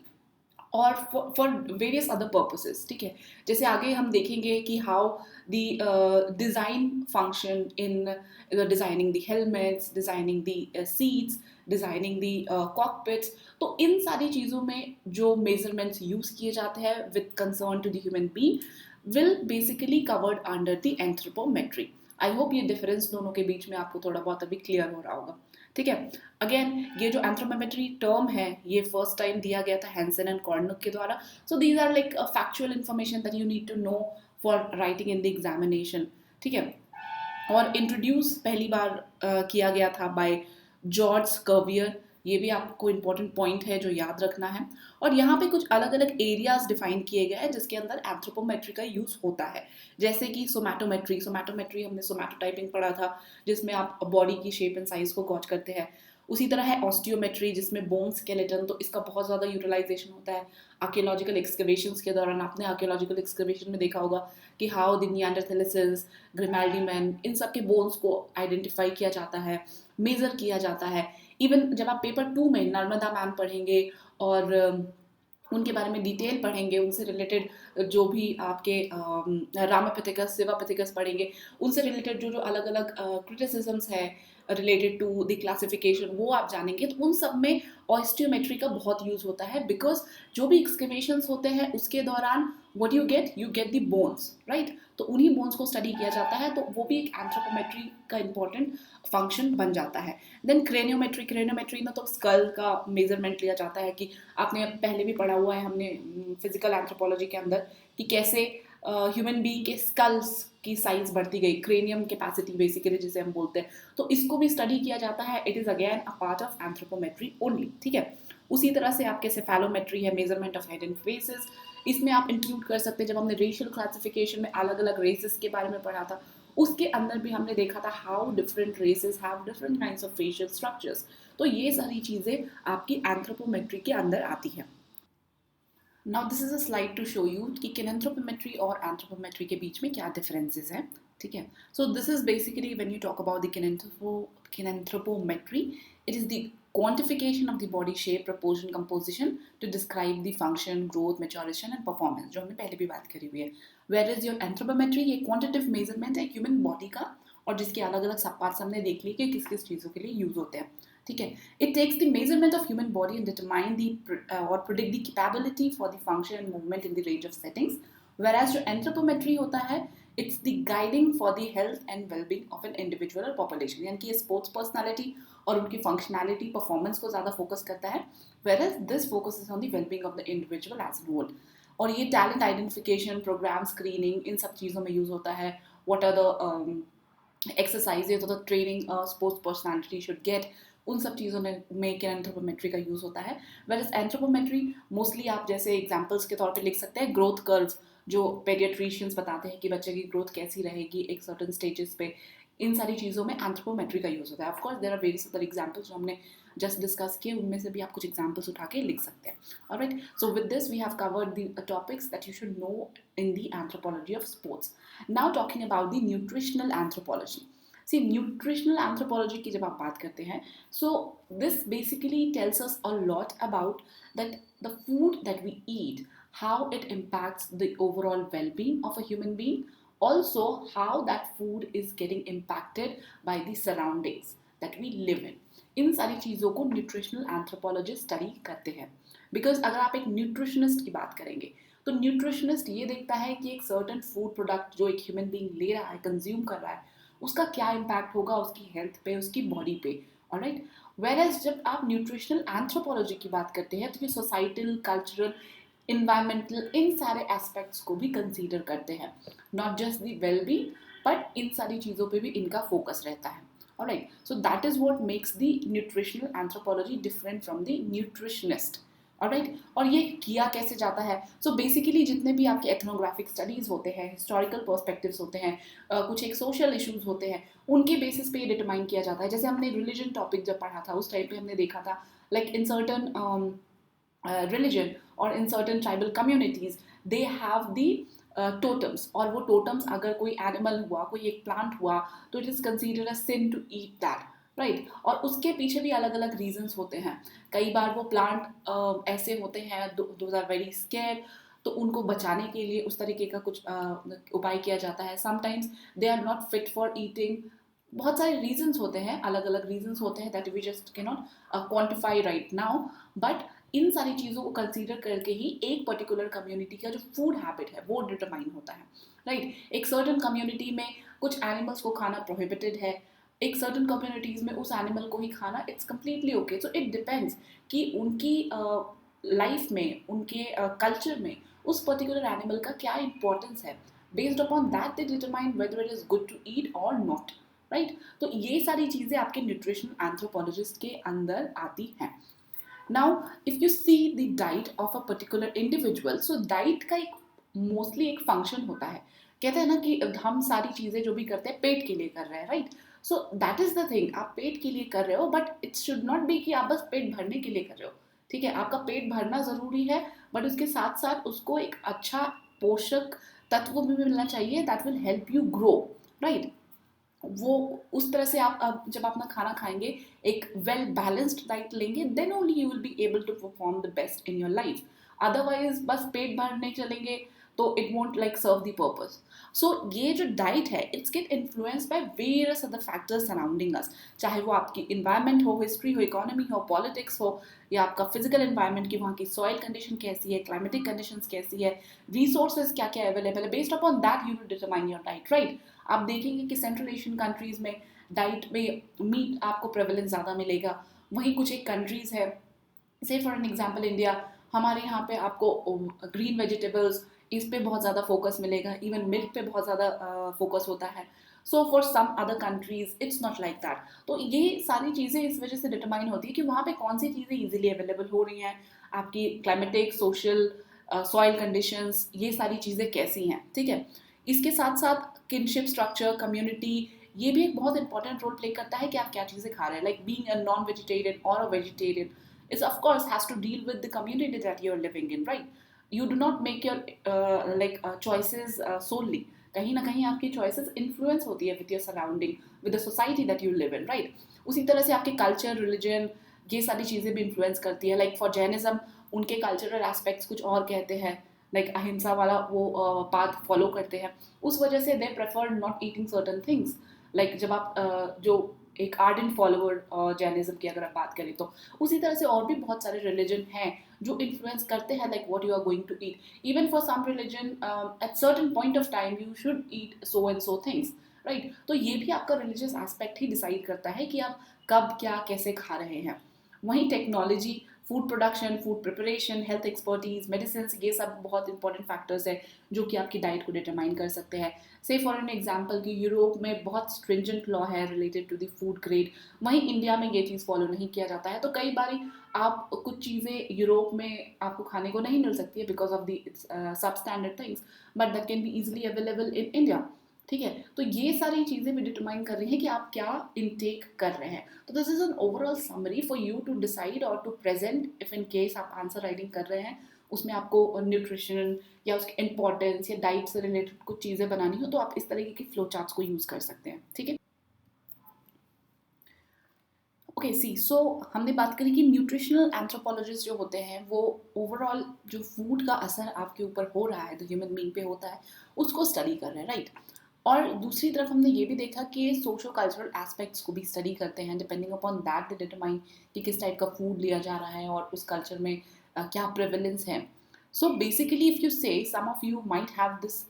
और फॉर वेरियस अदर पर्पसेस. ठीक है. जैसे आगे हम देखेंगे कि how the design function in designing the helmets, designing the seats, designing the cockpits. तो इन सारी चीज़ों में जो मेजरमेंट्स यूज़ किए जाते हैं with concern to the human being will basically covered under the anthropometry. I hope ये डिफरेंस दोनों के बीच में आपको थोड़ा बहुत अभी क्लियर हो रहा होगा. ठीक है. अगेन ये जो एंथ्रोपोमेट्री टर्म है ये फर्स्ट टाइम दिया गया था हैंसन एंड कॉर्नक के द्वारा. So these are like factual information that you need to know for writing in the examination. ठीक है. और इंट्रोड्यूस पहली बार किया गया था बाय जॉर्ज कर्वियर ये भी आपको इम्पोर्टेंट पॉइंट है जो याद रखना है। और यहाँ पे कुछ अलग अलग एरियाज डिफाइन किए गए हैं जिसके अंदर एंथ्रोपोमेट्री का यूज़ होता है। जैसे कि सोमैटोमेट्री हमने सोमैटोटाइपिंग पढ़ा था, जिसमें आप बॉडी की शेप एंड साइज को गॉज करते हैं। उसी तरह है ऑस्टियोमेट्री, जिसमें बोन स्केलेटन, तो इसका बहुत ज़्यादा यूटिलाइजेशन होता है आर्कियोलॉजिकल एक्सकवेशंस के दौरान। आपने आर्कियोलॉजिकल एक्सकवेशन में देखा होगा कि हाउ द निएंडरथैलेसिस, ग्रिमाल्डी मैन, इन सब के बोन्स को आइडेंटिफाई किया जाता है, मेजर किया जाता है। इवन जब आप पेपर 2 में नर्मदा मैन पढ़ेंगे और उनके बारे में डिटेल पढ़ेंगे, उनसे रिलेटेड जो भी आपके रामापिथिकस शिवापिथिकस पढ़ेंगे, उनसे रिलेटेड जो जो अलग अलग क्रिटिसिजम्स है रिलेटेड टू द क्लासिफिकेशन, वो आप जानेंगे। तो उन सब में ऑस्टियोमेट्री का बहुत यूज़ होता है, बिकॉज जो भी एक्सकवेशंस होते हैं उसके दौरान what you get the bones, right. तो उन्हीं बोन्स को स्टडी किया जाता है, तो वो भी एक एंथ्रोपोमेट्री का इंपॉर्टेंट फंक्शन बन जाता है। देन क्रेनियोमेट्री में तो स्कल का मेजरमेंट लिया जाता है, कि आपने पहले भी पढ़ा हुआ है हमने फिजिकल एंथ्रोपोलॉजी के अंदर, कि कैसे ह्यूमन बीइंग के स्कल्स की साइज बढ़ती गई, क्रेनियम कैपेसिटी बेसिकली जिसे हम बोलते हैं, तो इसको भी स्टडी किया जाता है। It is again a part of anthropometry only, ठीक है। उसी तरह से आपके सेफेलोमेट्री है, measurement of head and faces, इसमें आप इंक्लूड कर सकते हैं। जब हमने रेशियल क्लासिफिकेशन में अलग अलग रेसेस के बारे में पढ़ा था, उसके अंदर भी हमने देखा था how different races have different kinds of facial structures. तो ये सारी चीज़ें आपकी एंथ्रोपोमेट्री के अंदर आती हैं। Now this is a slide to show you कि किनेंथ्रोपोमेट्री और एंथ्रोपोमेट्री के बीच में क्या डिफरेंसेस हैं, ठीक है। So this is basically when you talk about the kinanthropometry, it is the quantification of the body shape, proportion, composition to describe the function, growth, maturation and performance, जो हमने पहले भी बात करी हुई है। Whereas your anthropometry ये quantitative measurement है ह्यूमन बॉडी का, और जिसके अलग अलग सब पार्ट्स हमने देख ली कि किस किस चीज़ों के लिए यूज होते हैं, ठीक है। It takes the measurement of human body and determine the और predict the capability for the function and movement in the range of settings. Whereas जो एंथ्रोपोमेट्री होता है, it's the guiding for the health and wellbeing of an individual और population, यानी कि ये sports personality और उनकी फंक्शनैलिटी परफॉर्मेंस को ज़्यादा फोकस करता है। Where this focuses on the wellbeing of the individual as a whole. और ये टैलेंट आइडेंटिफिकेशन, प्रोग्राम स्क्रीनिंग, इन सब चीज़ों में यूज़ होता है। व्हाट आर द एक्सरसाइजेज और the training sports personality should get, उन सब चीज़ों में एंथ्रोपोमेट्री का यूज़ होता है। वेयर एंथ्रोपोमेट्री मोस्टली आप जैसे एग्जाम्पल्स के तौर पे लिख सकते हैं ग्रोथ कर्व, जो पेडियाट्रिशियंस बताते हैं कि बच्चे की ग्रोथ कैसी रहेगी एक सर्टन स्टेजेस पे, इन सारी चीज़ों में एंथ्रोपोमेट्री का यूज़ होता है। Of course there are various other examples जो हमने जस्ट डिस्कस किए, उनमें से भी आप कुछ एग्जाम्पल्स उठा के लिख सकते हैं। Alright, so with this we have covered the topics that you should know in the anthropology of sports. Now talking about the nutritional anthropology. See nutritional anthropology की जब आप बात करते हैं, so this basically tells us a lot about that the food that we eat, how it impacts the overall well-being of a human being, also how that food is getting impacted by the surroundings that we live in. इन सारी चीज़ों को nutritional anthropologist study करते हैं। Because अगर आप एक nutritionist की बात करेंगे, तो न्यूट्रिशनिस्ट ये देखता है कि एक सर्टन फूड प्रोडक्ट जो एक ह्यूमन बीइंग ले रहा है, कंज्यूम कर रहा है, उसका क्या इम्पैक्ट होगा उसकी हेल्थ पे, उसकी बॉडी पे। ऑलराइट, वेयरएज जब आप न्यूट्रिशनल एंथ्रोपोलॉजी की बात करते हैं, तो ये सोसाइटल, कल्चरल, इन्वायरमेंटल, इन सारे एस्पेक्ट्स को भी कंसीडर करते हैं, not just the wellbeing, but इन सारी चीज़ों पे भी इनका फोकस रहता है। Alright, so that is what makes the nutritional anthropology different from the nutritionist. Alright, और ये किया कैसे जाता है? सो बेसिकली जितने भी आपके एथनोग्राफिक स्टडीज़ होते हैं, हिस्टोरिकल पर्सपेक्टिव्स होते हैं, कुछ एक सोशल इश्यूज होते हैं, उनके बेसिस पे ये डिटरमाइन किया जाता है। जैसे हमने रिलीजन टॉपिक जब पढ़ा था, उस टाइम पे हमने देखा था like in certain religion or in certain tribal communities they have the totems, और वो totems अगर कोई animal हुआ, कोई एक plant हुआ, तो it is considered a sin to eat that, right. और उसके पीछे भी अलग अलग रीजंस होते हैं। कई बार वो प्लांट ऐसे होते हैं दोज आर वेरी स्केर्ड, तो उनको बचाने के लिए उस तरीके का कुछ उपाय किया जाता है। Sometimes they are not fit for eating, बहुत सारे रीजंस होते हैं, अलग अलग रीजंस होते हैं that we just can not quantify right now, but इन सारी चीज़ों को कंसीडर करके ही एक पर्टिकुलर कम्युनिटी का जो फूड हैबिट है वो डिटरमाइन होता है, राइट। एक सर्टन कम्युनिटी में कुछ एनिमल्स को खाना प्रोहिबिटेड है, एक सर्टन कम्युनिटीज़ में उस एनिमल को ही खाना it's completely okay. So it depends कि उनकी लाइफ में, उनके कल्चर में उस पर्टिकुलर एनिमल का क्या इंपॉर्टेंस है। Based upon that they determine whether it is good to eat और नॉट, राइट। तो ये सारी चीज़ें आपके न्यूट्रिशनल एंथ्रोपोलॉजिस्ट के अंदर आती हैं। Now if you see the diet of a particular individual, so diet का एक मोस्टली एक फंक्शन होता है। कहते हैं ना कि हम सारी चीज़ें जो भी करते हैं पेट के लिए कर रहे हैं, right. So that is the thing, आप पेट के लिए कर रहे हो, but it should not be कि आप बस पेट भरने के लिए कर रहे हो। ठीक है, आपका पेट भरना ज़रूरी है, बट उसके साथ साथ उसको एक अच्छा पोषक तत्व भी मिलना चाहिए that will help you grow, right. वो उस तरह से आप अब जब अपना खाना खाएंगे, एक वेल बैलेंस्ड डाइट लेंगे, then only you will be able to perform the best in your life. Otherwise बस पेट भरने चलेंगे तो it won't like serve the purpose. So ये जो डाइट है, it's get influence by various other factors surrounding us, चाहे वो आपकी इन्वायरमेंट हो, हिस्ट्री हो, इकोनॉमी हो, पॉलिटिक्स हो, या आपका फिजिकल इन्वायरमेंट की वहाँ की सॉइल कंडीशन कैसी है, क्लाइमेटिक कंडीशंस कैसी है, रिसोर्सेज क्या क्या अवेलेबल है, based upon that you will determine your diet, right. आप देखेंगे कि सेंट्रल एशियन कंट्रीज में डाइट में मीट आपको प्रेवलेंस ज़्यादा मिलेगा। वहीं कुछ एक कंट्रीज़ है, से फॉर एन एग्जांपल इंडिया, हमारे यहाँ पे आपको ग्रीन वेजिटेबल्स इस पे बहुत ज़्यादा फोकस मिलेगा, इवन मिल्क पे बहुत ज़्यादा फोकस होता है। So for some other countries it's not like that. तो ये सारी चीज़ें इस वजह से डिटरमाइन होती है कि वहाँ पे कौन सी चीज़ें ईजिली अवेलेबल हो रही हैं, आपकी क्लाइमेटिक, सोशल, सॉइल कंडीशंस, ये सारी चीज़ें कैसी हैं, ठीक है। इसके साथ साथ किनशिप स्ट्रक्चर, कम्युनिटी, ये भी एक बहुत इंपॉर्टेंट रोल प्ले करता है कि आप क्या चीज़ें खा रहे हैं। Like being a non vegetarian और a vegetarian is of course has to deal with the community that you're living in, right? You do not make your choices solely. कहीं ना कहीं आपकी choices influence होती है with your surrounding, with the society that you live in, right? उसी तरह से आपके culture, religion, ये सारी चीज़ें भी influence करती है। Like for Jainism, उनके cultural aspects कुछ और कहते हैं, like अहिंसा वाला वो path follow करते हैं, उस वजह से they prefer not eating certain things. Like जब आप जो एक आर्डेंट फॉलोअर जैनिज्म की अगर आप बात करें, तो उसी तरह से और भी बहुत सारे रिलीजन हैं जो इन्फ्लुएंस करते हैं like what you are going to eat. Even for some religion at certain point of time you should eat so and so things, right. तो ये भी आपका रिलीजियस एस्पेक्ट ही डिसाइड करता है कि आप कब क्या कैसे खा रहे हैं। वहीं technology, food production, food preparation, health expertise, medicine, ये सब बहुत इंपॉर्टेंट फैक्टर्स है जो कि आपकी डाइट को डिटरमाइन कर सकते हैं। से फॉर एन एग्जांपल कि यूरोप में बहुत स्ट्रिंजेंट लॉ है related to the food grade, वहीं इंडिया में ये चीज़ फॉलो नहीं किया जाता है। तो कई बार आप कुछ चीज़ें यूरोप में आपको खाने को नहीं मिल सकती है because of the sub standard things, but that can be easily available in India, ठीक है। तो ये सारी चीज़ें भी डिटरमाइन कर रही हैं कि आप क्या इनटेक कर रहे हैं। तो this is an overall summary for you to decide और to present if in case आप आंसर राइटिंग कर रहे हैं, उसमें आपको न्यूट्रिशन या उसकी इंपॉर्टेंस या डाइट से रिलेटेड कुछ चीज़ें बनानी हो, तो आप इस तरीके की फ्लो चार्ट्स को यूज़ कर सकते हैं, ठीक है। ओके सी, सो हमने बात करी कि न्यूट्रिशनल एंथ्रोपोलॉजिस्ट जो होते हैं वो ओवरऑल जो फूड का असर आपके ऊपर हो रहा है, जो ह्यूमन बीइंग पे होता है, उसको स्टडी कर रहे हैं, राइट। और दूसरी तरफ हमने ये भी देखा कि सोशो कल्चरल एस्पेक्ट्स को भी स्टडी करते हैं, depending upon that they determine कि किस टाइप का फूड लिया जा रहा है और उस कल्चर में क्या प्रेवलेंस है। So basically if you say some of you might have this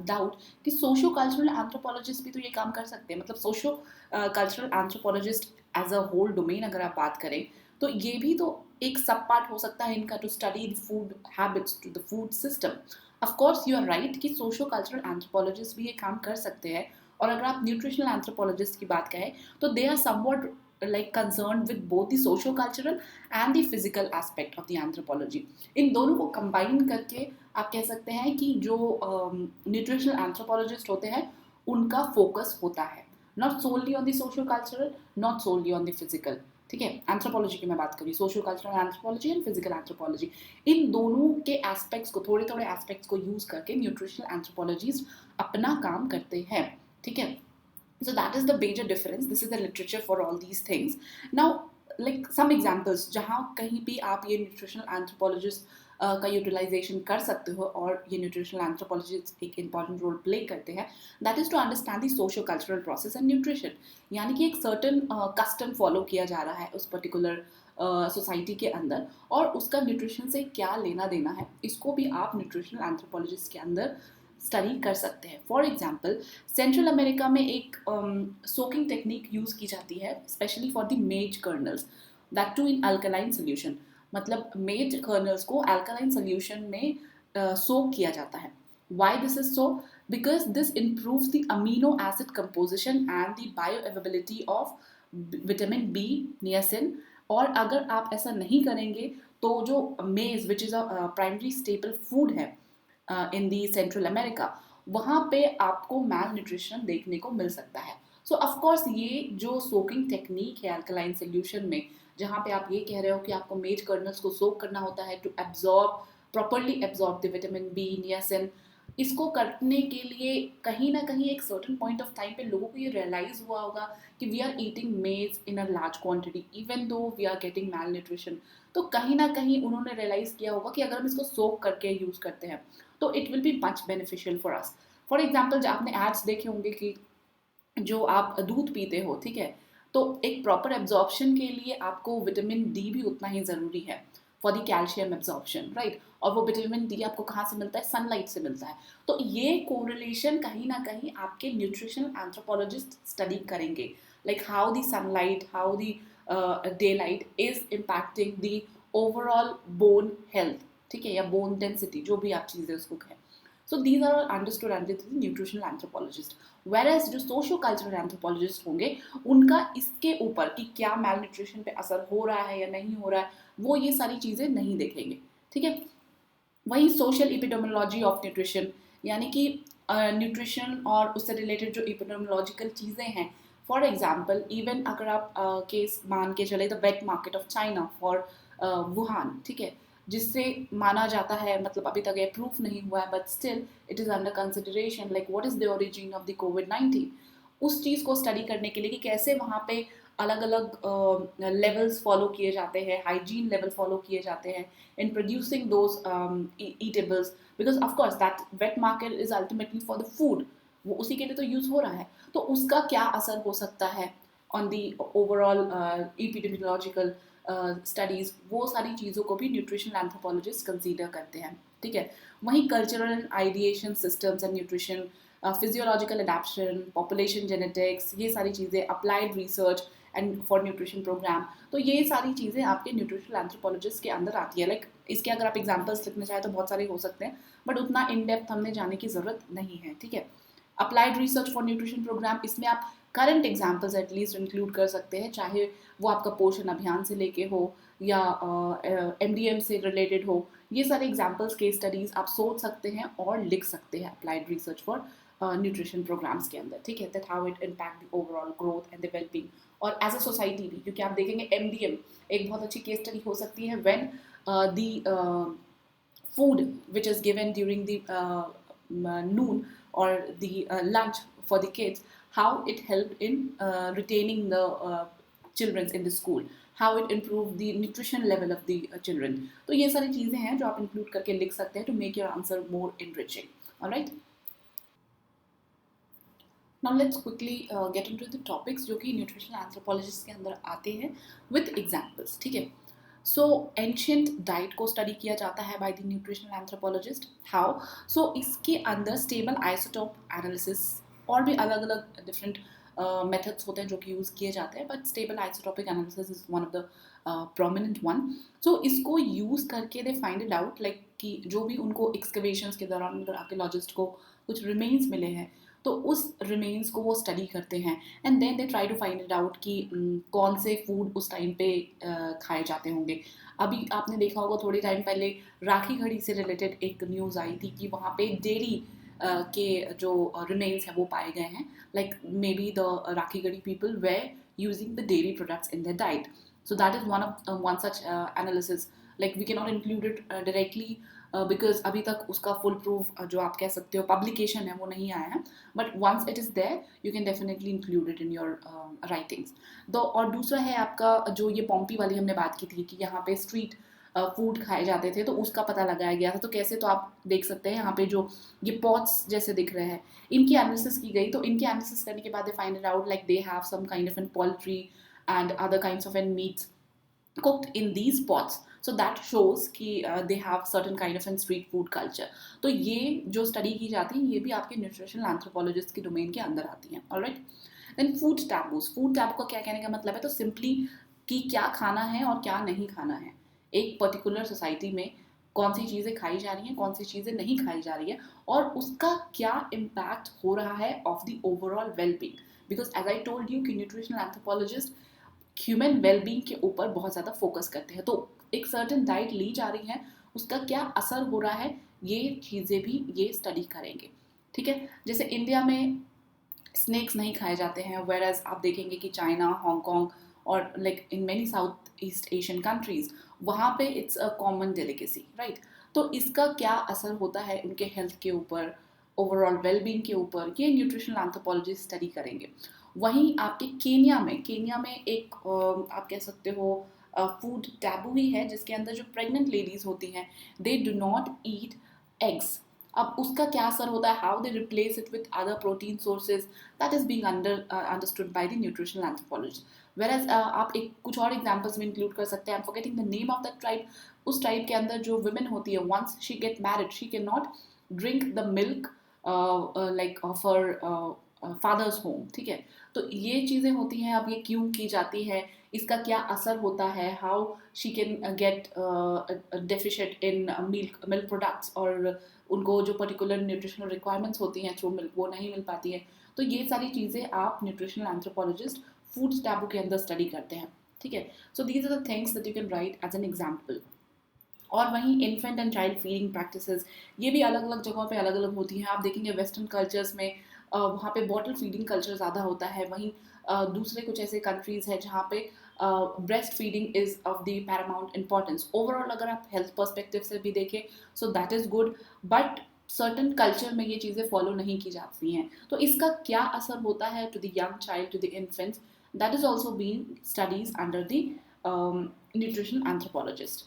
doubt कि सोशो कल्चरल एंथ्रोपोलॉजिस्ट भी तो ये काम कर सकते हैं, मतलब socio cultural anthropologist as a whole domain अगर आप बात करें, तो ये भी तो एक सब पार्ट हो सकता है इनका, to study food habits, to the food system. Of course you are right कि सोशो कल्चरल एंथ्रोपोलॉजिस्ट भी ये काम कर सकते हैं। और अगर आप न्यूट्रिशनल एंथ्रोपोलॉजिस्ट की बात करें तो they are somewhat like concerned with both the socio-cultural and the physical aspect of the anthropology। इन दोनों को combine करके आप कह सकते हैं कि जो nutritional anthropologist होते हैं उनका focus होता है not solely on the socio-cultural, not solely on the physical, ठीक है। एंथ्रोपोलॉजी की मैं बात करी, socio cultural anthropology and physical anthropology, इन दोनों के एस्पेक्ट्स को, थोड़े थोड़े एस्पेक्ट्स को यूज करके न्यूट्रिशनल एंथ्रोपोलॉजिस्ट अपना काम करते हैं, ठीक है। So that is the major difference. This is the literature for all these things. Now, like some examples जहाँ कहीं भी आप ये nutritional anthropologist का यूटिलाइजेशन कर सकते हो और ये न्यूट्रिशनल एंथ्रोपोलॉजिस्ट एक इंपॉर्टेंट रोल प्ले करते हैं, that is to understand the socio cultural process and nutrition. यानी कि एक सर्टन कस्टम फॉलो किया जा रहा है उस पर्टिकुलर सोसाइटी के अंदर, और उसका न्यूट्रिशन से क्या लेना देना है, इसको भी आप न्यूट्रिशनल एंथ्रोपोलॉजिस्ट के अंदर स्टडी कर सकते हैं। फॉर एग्जाम्पल सेंट्रल अमेरिका में एक सोकिंग टेक्निक यूज़ की जाती है specially for the maize kernels, that too in alkaline solution. मतलब मेज कर्नल्स को अल्कलाइन सोल्यूशन में सोक किया जाता है। Y this is so? because this improves the amino acid composition and the bioavailability of vitamin B, niacin. और अगर आप ऐसा नहीं करेंगे तो जो maize which is a primary staple food है इन दी सेंट्रल अमेरिका, वहाँ पे आपको मैल न्यूट्रिशन देखने को मिल सकता है. सो ऑफ कोर्स ये जो सोकिंग टेक्निक है अल्कलाइन सोल्यूशन में, जहाँ पे आप ये कह रहे हो कि आपको मेज कर्नल्स को सोक करना होता है to absorb properly absorb the vitamin B, niacin, इसको करने के लिए कहीं ना कहीं एक सर्टन पॉइंट ऑफ टाइम पे लोगों को ये रियलाइज हुआ होगा कि we are eating maize in a large quantity even though we are getting malnutrition. तो कहीं ना कहीं उन्होंने रियलाइज किया होगा कि अगर हम इसको सोक करके यूज़ करते हैं तो it will be much beneficial for us. For example आपने एड्स देखे होंगे कि जो आप दूध पीते हो, ठीक है, तो एक प्रॉपर एब्जॉर्प्शन के लिए आपको विटामिन डी भी उतना ही ज़रूरी है for the calcium absorption, right. और वो विटामिन डी आपको कहाँ से मिलता है? सनलाइट से मिलता है. तो ये कोरिलेशन कहीं ना कहीं आपके न्यूट्रिशनल एंथ्रोपोलॉजिस्ट स्टडी करेंगे, like how the sunlight, how the day light is impacting the overall bone health, ठीक है, या बोन डेंसिटी, जो भी आप चीज़ें उसको कहें. So these are all understood under the nutritional anthropologist. Whereas जो सोशो कल्चरल एंथ्रोपोलॉजिस्ट होंगे उनका इसके ऊपर कि क्या मैल न्यूट्रिशन पे असर हो रहा है या नहीं हो रहा है, वो ये सारी चीज़ें नहीं देखेंगे, ठीक है. वही सोशल इपिडेमोलॉजी ऑफ न्यूट्रिशन, यानी कि न्यूट्रिशन और उससे रिलेटेड जो इपिडेमोलॉजिकल चीज़ें हैं. फॉर एग्जाम्पल इवन अगर आप केस मान के चले the wait market of China for Wuhan, ठीक है, जिससे माना जाता है, मतलब अभी तक ये प्रूफ नहीं हुआ है but still it is under consideration, like what is the origin of the कोविड-19. उस चीज़ को स्टडी करने के लिए कि कैसे वहाँ पे अलग अलग लेवल्स फॉलो किए जाते हैं, हाइजीन लेवल फॉलो किए जाते हैं in producing those eatables, because of course that wet market is ultimately for the food, वो उसी के लिए तो यूज़ हो रहा है. तो उसका क्या असर हो सकता है on the overall epidemiological studies, वो सारी चीज़ों को भी न्यूट्रिशनल एंथ्रोपोलॉजिस्ट कंसीडर करते हैं, ठीक है. वहीं cultural and ideation systems and nutrition, physiological adaptation, population genetics, ये सारी चीज़ें, applied research and for nutrition program, तो ये सारी चीज़ें आपके न्यूट्रिशनल एंथ्रोपोलॉजिस्ट के अंदर आती है. लाइक इसके अगर आप एग्जांपल्स लिखना चाहें तो बहुत सारे हो सकते हैं बट उतना इन डेप्थ हमने जाने की ज़रूरत नहीं है, ठीक है. Applied research for nutrition program, इसमें आप करंट एग्जांपल्स एटलीस्ट इंक्लूड कर सकते हैं, चाहे वो आपका पोषण अभियान से लेके हो या MDM से रिलेटेड हो. ये सारे एग्जाम्पल्स के स्टडीज़ आप सोच सकते हैं और लिख सकते हैं applied research for nutrition programs के अंदर, ठीक है. That how it impact the overall growth and the wellbeing, और एज अ सोसाइटी भी, क्योंकि आप देखेंगे MDM एक बहुत अच्छी केस स्टडी हो सकती है when the food which is given during the noon or the lunch for the kids, how it helped in retaining the children in the school, how it improved the nutrition level of the children. तो ये सारी चीज़ें हैं जो आप include करके लिख सकते हैं to make your answer more enriching. All right. Now let's quickly get into the topics जो कि nutritional anthropologist के अंदर आते हैं with examples, ठीक है. सो एंशियंट डाइट को स्टडी किया जाता है by the nutritional anthropologist. How? So इसके अंदर स्टेबल आइसोटोप एनालिसिस और भी अलग अलग डिफरेंट मेथड्स होते हैं जो कि यूज़ किए जाते हैं, but stable isotopic analysis is one of the prominent one. So इसको यूज़ करके they find it out, like कि जो भी उनको एक्सकवेशंस के दौरान अगर आर्कियोलॉजिस्ट को कुछ रिमेन्स मिले हैं तो उस रिमेन्स को वो स्टडी करते हैं and then they try to find it out कि कौन से फूड उस टाइम पे खाए जाते होंगे. अभी आपने देखा होगा थोड़ी टाइम पहले राखी घड़ी से रिलेटेड एक न्यूज़ आई थी कि वहाँ पे डेयरी के जो रिमेन्स हैं वो पाए गए हैं, like may be the Rakhigarhi people were using the dairy products in their diet. So that is one such analysis. Like we can not include it directly because अभी तक उसका फुल प्रूफ जो आप कह सकते हो पब्लिकेशन है वो नहीं आया है, but once it is there you can definitely include it in your writings. तो और दूसरा है आपका जो ये पॉम्पी वाली हमने बात की थी कि यहाँ पे स्ट्रीट फूड खाए जाते थे तो उसका पता लगाया गया था. तो कैसे, तो आप देख सकते हैं यहाँ पे जो ये पॉट्स जैसे दिख रहे हैं इनकी एनालिसिस की गई. तो इनकी एनालिसिस करने के बाद they find it out like they have some kind of an poultry and other kinds of an meats cooked in these pots. So that shows कि they have certain kind of an street food culture. तो ये जो study की जाती है ये भी आपके न्यूट्रिशनल एंथ्रोपोलॉजिस्ट के डोमेन के अंदर आती हैं. Alright. Then food taboos. Food taboo का क्या कहने का मतलब है, तो सिंपली कि क्या खाना है और क्या नहीं खाना है. एक पर्टिकुलर सोसाइटी में कौन सी चीज़ें खाई जा रही हैं, कौन सी चीज़ें नहीं खाई जा रही है, और उसका क्या इम्पैक्ट हो रहा है of the overall wellbeing. Because as I told you कि न्यूट्रिशनल एंथ्रोपोलॉजिस्ट ह्यूमन वेलबींग के ऊपर बहुत ज़्यादा फोकस करते हैं। तो एक सर्टेन डाइट ली जा रही है, उसका क्या असर हो रहा है, ये चीज़ें भी ये स्टडी करेंगे। ठीक है, जैसे इंडिया में स्नैक्स नहीं खाए जाते हैं, वेर एज आप देखेंगे कि चाइना, हांगकॉन्ग और like in many south east Asian countries, वहाँ पे it's a common delicacy, right. तो इसका क्या असर होता है उनके हेल्थ के ऊपर, ओवरऑल वेलबींग के ऊपर, ये न्यूट्रिशनल एंथ्रोपोलॉजिस्ट स्टडी करेंगे। वहीं आपके केनिया में एक आप कह सकते हो फूड टैबू ही है, जिसके अंदर जो प्रेग्नेंट लेडीज होती हैं, they do not eat eggs. अब उसका क्या असर होता है, how they replace it with other protein sources, that is being understood by the nutritional anthropologist. Where आप एक कुछ और एग्जांपल्स में इंक्लूड कर सकते हैं। I am forgetting the name of that tribe. उस ट्राइब के अंदर जो वुमेन होती है, once she get married, she can not drink the milk like of her father's home. ठीक है, तो ये चीज़ें होती हैं। अब ये क्यों की जाती है, इसका क्या असर होता है, how she can get deficient in milk products, और उनको जो पर्टिकुलर न्यूट्रिशनल रिक्वायरमेंट्स होती हैं थ्रू मिल्क वो नहीं मिल पाती है। तो ये सारी चीज़ें आप न्यूट्रिशनल एंथ्रोपोलॉजिस्ट फूड टैबू के अंदर स्टडी करते हैं। ठीक है, so these are the things that you can write as an example. और वहीं infant and child feeding practices, ये भी अलग अलग जगहों पे अलग अलग होती हैं। आप देखेंगे वेस्टर्न कल्चर्स में वहाँ पे बॉटल फीडिंग कल्चर ज़्यादा होता है। वहीं दूसरे कुछ ऐसे कंट्रीज़ हैं जहाँ पे breast feeding is of the Paramount importance. Overall अगर आप हेल्थ पर्सपेक्टिव से भी देखें, सो that is good, but certain culture में ये चीज़ें फॉलो नहीं की जाती हैं। तो इसका क्या असर होता है to the young child, to the infants, that is also being studies under the nutrition anthropologist.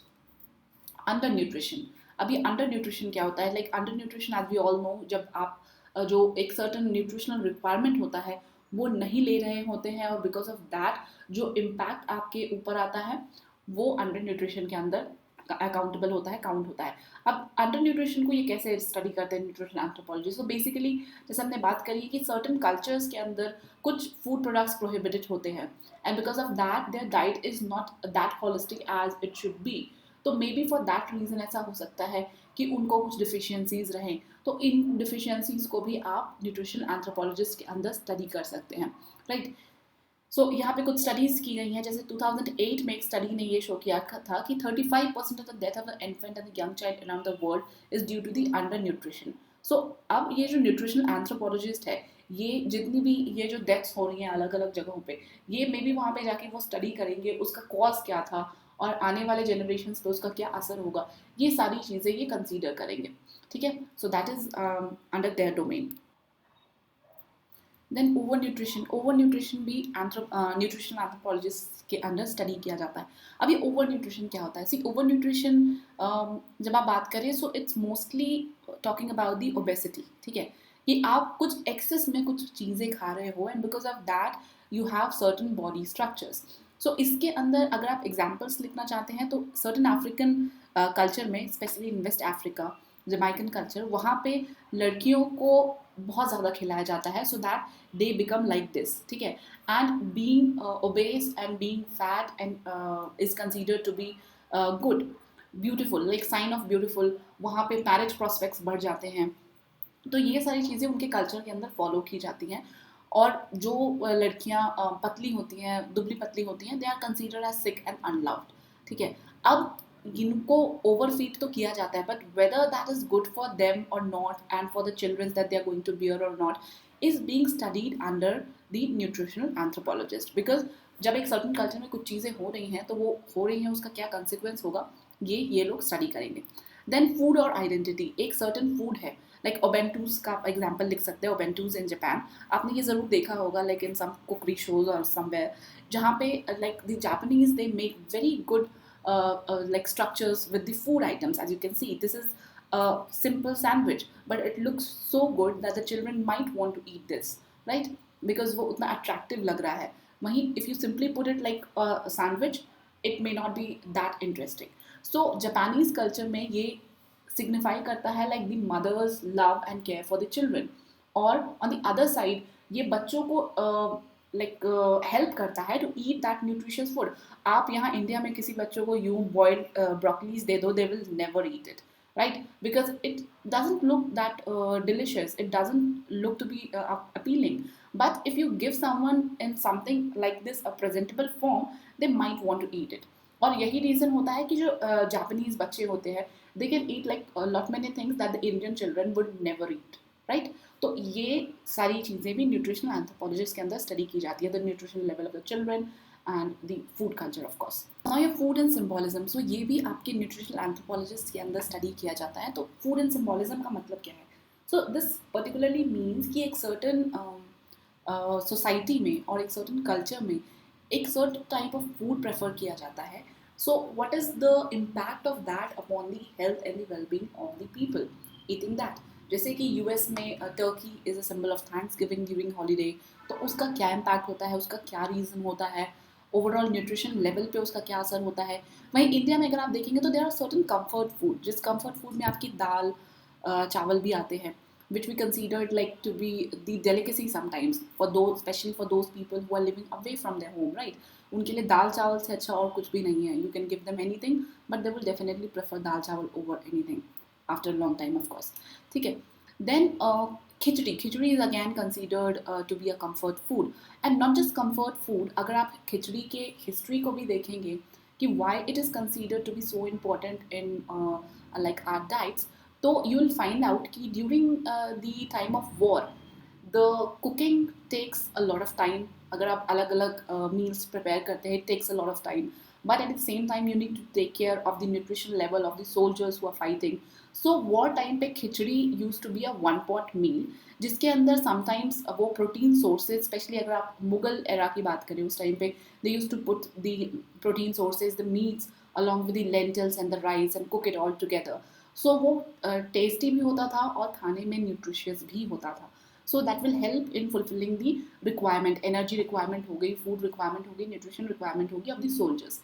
Under nutrition, अभी अंडर न्यूट्रिशन क्या होता है, like under nutrition as we all know, जब आप जो एक सर्टन न्यूट्रिशनल रिक्वायरमेंट होता है वो नहीं ले रहे होते हैं, और बिकॉज ऑफ दैट जो इम्पैक्ट आपके ऊपर आता है वो अंडर न्यूट्रिशन के अंदर अकाउंटेबल होता है, काउंट होता है। अब अंडर न्यूट्रिशन को ये कैसे स्टडी करते हैं न्यूट्रिशन एंथ्रोपोलॉजी। सो बेसिकली जैसे हमने बात करी कि सर्टन कल्चर्स के अंदर कुछ फूड प्रोडक्ट्स प्रोहिबिटेड होते हैं, and because of that their diet is not that holistic as it should be. तो maybe for that reason ऐसा हो सकता है कि उनको कुछ डिफिशियंसीज रहें। तो इन डिफिशियंसीज को भी आप न्यूट्रिशन एंथ्रोपोलॉजिस्ट के अंदर स्टडी कर सकते हैं, राइट। सो यहाँ पे कुछ स्टडीज़ की गई हैं। जैसे 2008 में एक स्टडी ने ये शो किया था कि 35% of the death of the infant and the young child around the world is due to the under nutrition. So अब ये जो न्यूट्रिशनल एंथ्रोपोलॉजिस्ट है, ये जितनी भी ये जो डेथ्स हो रही हैं अलग अलग जगहों पे, ये मे बी वहाँ पे जाके वो स्टडी करेंगे उसका कॉज क्या था और आने वाले जनरेशन पे उसका क्या असर होगा, ये सारी चीज़ें ये कंसीडर करेंगे। ठीक है, so that is under their domain. Then over nutrition भी न्यूट्रिशनल एंथ्रोपोलॉजिस्ट के अंडर स्टडी किया जाता है। अभी ओवर न्यूट्रिशन क्या होता है, सी ओवर न्यूट्रिशन जब आप बात करें so it's mostly talking about the obesity. ठीक है, कि आप कुछ एक्सेस में कुछ चीज़ें खा रहे हो and because of that you have certain body structures. So इसके अंदर अगर आप एग्जाम्पल्स लिखना चाहते हैं तो सर्टन अफ्रीकन कल्चर में, specially in West Africa, Jamaican culture, वहाँ पे लड़कियों को बहुत ज़्यादा खिलाया जाता है so that they become like this. ठीक है, and being obese and being fat and is considered to be good, beautiful, like sign of beautiful. वहाँ पे मैरिज प्रॉस्पेक्ट्स बढ़ जाते हैं। तो ये सारी चीज़ें उनके कल्चर के अंदर फॉलो की जाती हैं। और जो लड़कियां पतली होती हैं, दुबली पतली होती हैं, they are considered as sick and unloved. ठीक है, अब इनको ओवरफीड तो किया जाता है, but whether that is good for them or not and for the children that they are going to bear or not is being studied under the nutritional anthropologist. Because जब एक सर्टन कल्चर में कुछ चीज़ें हो रही हैं तो वो हो रही हैं, उसका क्या कंसिक्वेंस होगा, ये लोग स्टडी करेंगे। देन फूड और आइडेंटिटी, एक सर्टन फूड है, लाइक ओबेंटूज का आप एग्जाम्पल लिख सकते हैं। ओबेंटूज इन जापान, आपने ये ज़रूर देखा होगा like in some cookery shows और समवेयर, जहाँ पे like the Japanese they make very good like structures with the food items. As you can see, this is a simple sandwich, but it looks so good that the children might want to eat this, right? Because वो उतना attractive लग रहा है। वहीं if you simply put it like a sandwich, it may not be that interesting. So Japanese culture में ये signify करता है like the mother's love and care for the children, और on the other side ये बच्चों को like help करता है to eat that nutritious food. आप यहाँ इंडिया में किसी बच्चों को यूं बॉइल्ड ब्रोकलीज दे दो, they will never eat it, right? Because it doesn't look that delicious, it doesn't look to be appealing. But if you give someone in something like this a presentable form, they might want to eat it. और यही reason होता है कि जो Japanese बच्चे होते हैं, they can eat like lot many things that the Indian children would never eat, right? तो ये सारी चीज़ें भी न्यूट्रिशनल एंथ्रोपोलॉजिस्ट के अंदर स्टडी की जाती है, the nutritional level of the children and the food culture of course. Now ये फूड एंड सिम्बोलिज्म, सो ये भी आपके न्यूट्रिशनल एंथ्रोपोलॉजिस्ट के अंदर स्टडी किया जाता है. तो फूड एंड सिम्बोलिज्म का मतलब क्या है? सो दिस पर्टिकुलरली मीन्स कि एक सर्टन सोसाइटी में और एक सर्टन कल्चर में एक certain type of food prefer किया जाता है. So what is the impact of that upon the health and the wellbeing of the people eating that. जैसे कि यूएस में Turkey is a symbol of thanks giving during holiday. तो उसका क्या impact होता है, उसका क्या रीज़न होता है, ओवरऑल न्यूट्रिशन लेवल पे उसका क्या असर होता है. वहीं इंडिया में अगर आप देखेंगे तो there are certain comfort food, जिस कंफर्ट फूड में आपकी दाल चावल भी आते हैं, which we considered like to be the delicacy sometimes for those, especially for those people who are living away from their home, right? उनके लिए दाल चावल से अच्छा और कुछ भी नहीं है. You can give them anything, but they will definitely prefer दाल चावल over anything after a long time, of course. ठीक है. Then khichdi is again considered to be a comfort food, and not just comfort food. अगर आप खिचड़ी के history को भी देखेंगे कि why it is considered to be so important in like our diets, तो you will find out कि during the time of war the cooking takes a lot of time. अगर आप अलग अलग meals prepare करते हैं, it takes a lot of time, but at the same time you need to take care of the nutrition level of the soldiers who are fighting. So war time पे खिचड़ी used to be a one pot meal, जिसके अंदर sometimes वो protein sources, especially अगर आप Mughal era की बात करें उस टाइम पे, they used to put the protein sources, the meats along with the lentils and the rice and cook it all together. सो वो टेस्टी भी होता था और खाने में न्यूट्रिशियस भी होता था. So that will help in fulfilling the requirement, energy requirement हो गई, फूड रिक्वायरमेंट हो गई, न्यूट्रिशन रिक्वायरमेंट होगी ऑफ द सोल्जर्स,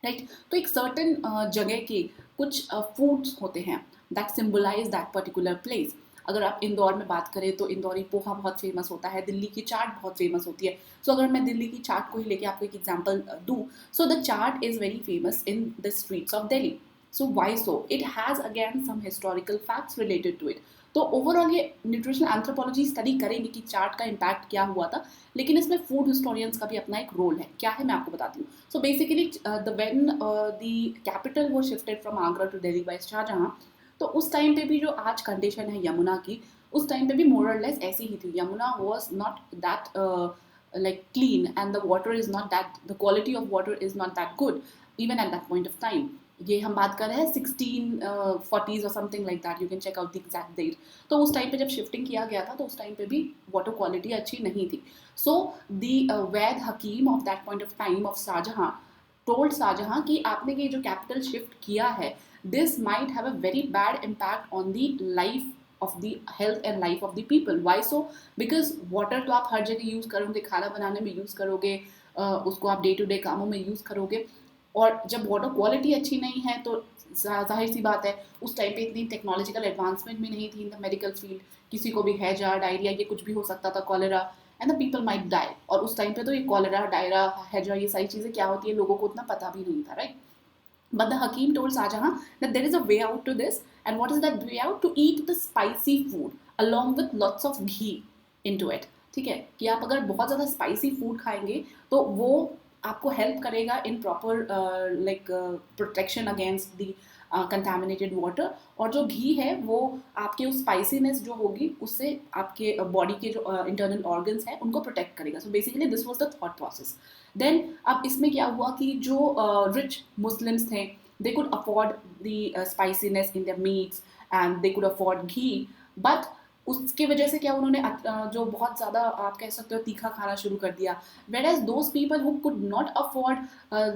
राइट? तो एक सर्टन जगह के कुछ फूड्स होते हैं that symbolize that particular place. अगर आप इंदौर में बात करें तो इंदौरी पोहा बहुत फेमस होता है, दिल्ली की चाट बहुत फेमस होती है. सो अगर मैं दिल्ली की चाट को ही लेके आपको एक एग्जांपल दूं, so the chaat is very famous in the streets of Delhi. So why so? It has again some historical facts related to it. तो ओवरऑल ये न्यूट्रिशनल एंथ्रोपोलॉजी स्टडी करेंगे कि चार्ट का इम्पैक्ट क्या हुआ था, लेकिन इसमें फूड हिस्टोरियंस का भी अपना एक रोल है. क्या है मैं आपको बताती हूँ. So basically the when the capital वो shifted from Agra to Delhi by Shah Jahan, तो उस टाइम पे भी जो आज कंडीशन है यमुना की, उस टाइम पे भी मोर और लेस ऐसी ही थी. Yamuna was not that like clean, and the water is not that, the quality of water is not that good even at that point of time. ये हम बात कर रहे हैं 1640s और something like that, you can check out the exact date. तो उस time पे जब शिफ्टिंग किया गया था तो उस टाइम पे भी वाटर क्वालिटी अच्छी नहीं थी. So the vaid hakim of that point of time of Shahjahan told Shahjahan कि आपने ये जो कैपिटल शिफ्ट किया है, this might have a very bad impact on the life of the health and life of the people. Why so? Because water तो आप हर जगह use करोगे, खाना बनाने में यूज़ करोगे, उसको आप डे टू डे कामों में यूज़ करोगे, और जब वाटर क्वालिटी अच्छी नहीं है तो जाहिर सी बात है, उस टाइम पे इतनी टेक्नोलॉजिकल एडवांसमेंट भी नहीं थी इन द मेडिकल फील्ड. किसी को भी हैजा, डायरिया, ये कुछ भी हो सकता था, cholera, and the people might die. और उस टाइम पे तो ये कॉलेरा, डायरा, हैजा, ये सारी चीज़ें क्या होती है लोगों को उतना पता भी नहीं था, right? But the Hakim told Shahjahan that there is a way out to this, and what is that way out? To eat the spicy food along with lots of ghee into it. ठीक है, कि आप अगर बहुत ज़्यादा spicy food खाएंगे तो वो आपको हेल्प करेगा in proper like protection against the contaminated water. और जो घी है वो आपके उस स्पाइसीनेस जो होगी उससे आपके बॉडी के जो इंटरनल ऑर्गन्स हैं उनको प्रोटेक्ट करेगा. So basically this was the thought process. Then अब इसमें क्या हुआ कि जो रिच मुस्लिम्स थे, they could afford the spiciness in their meats and they could afford ghee. But उसकी वजह से क्या उन्होंने जो बहुत ज़्यादा आप कह सकते हो तीखा खाना शुरू कर दिया. whereas those people who could not afford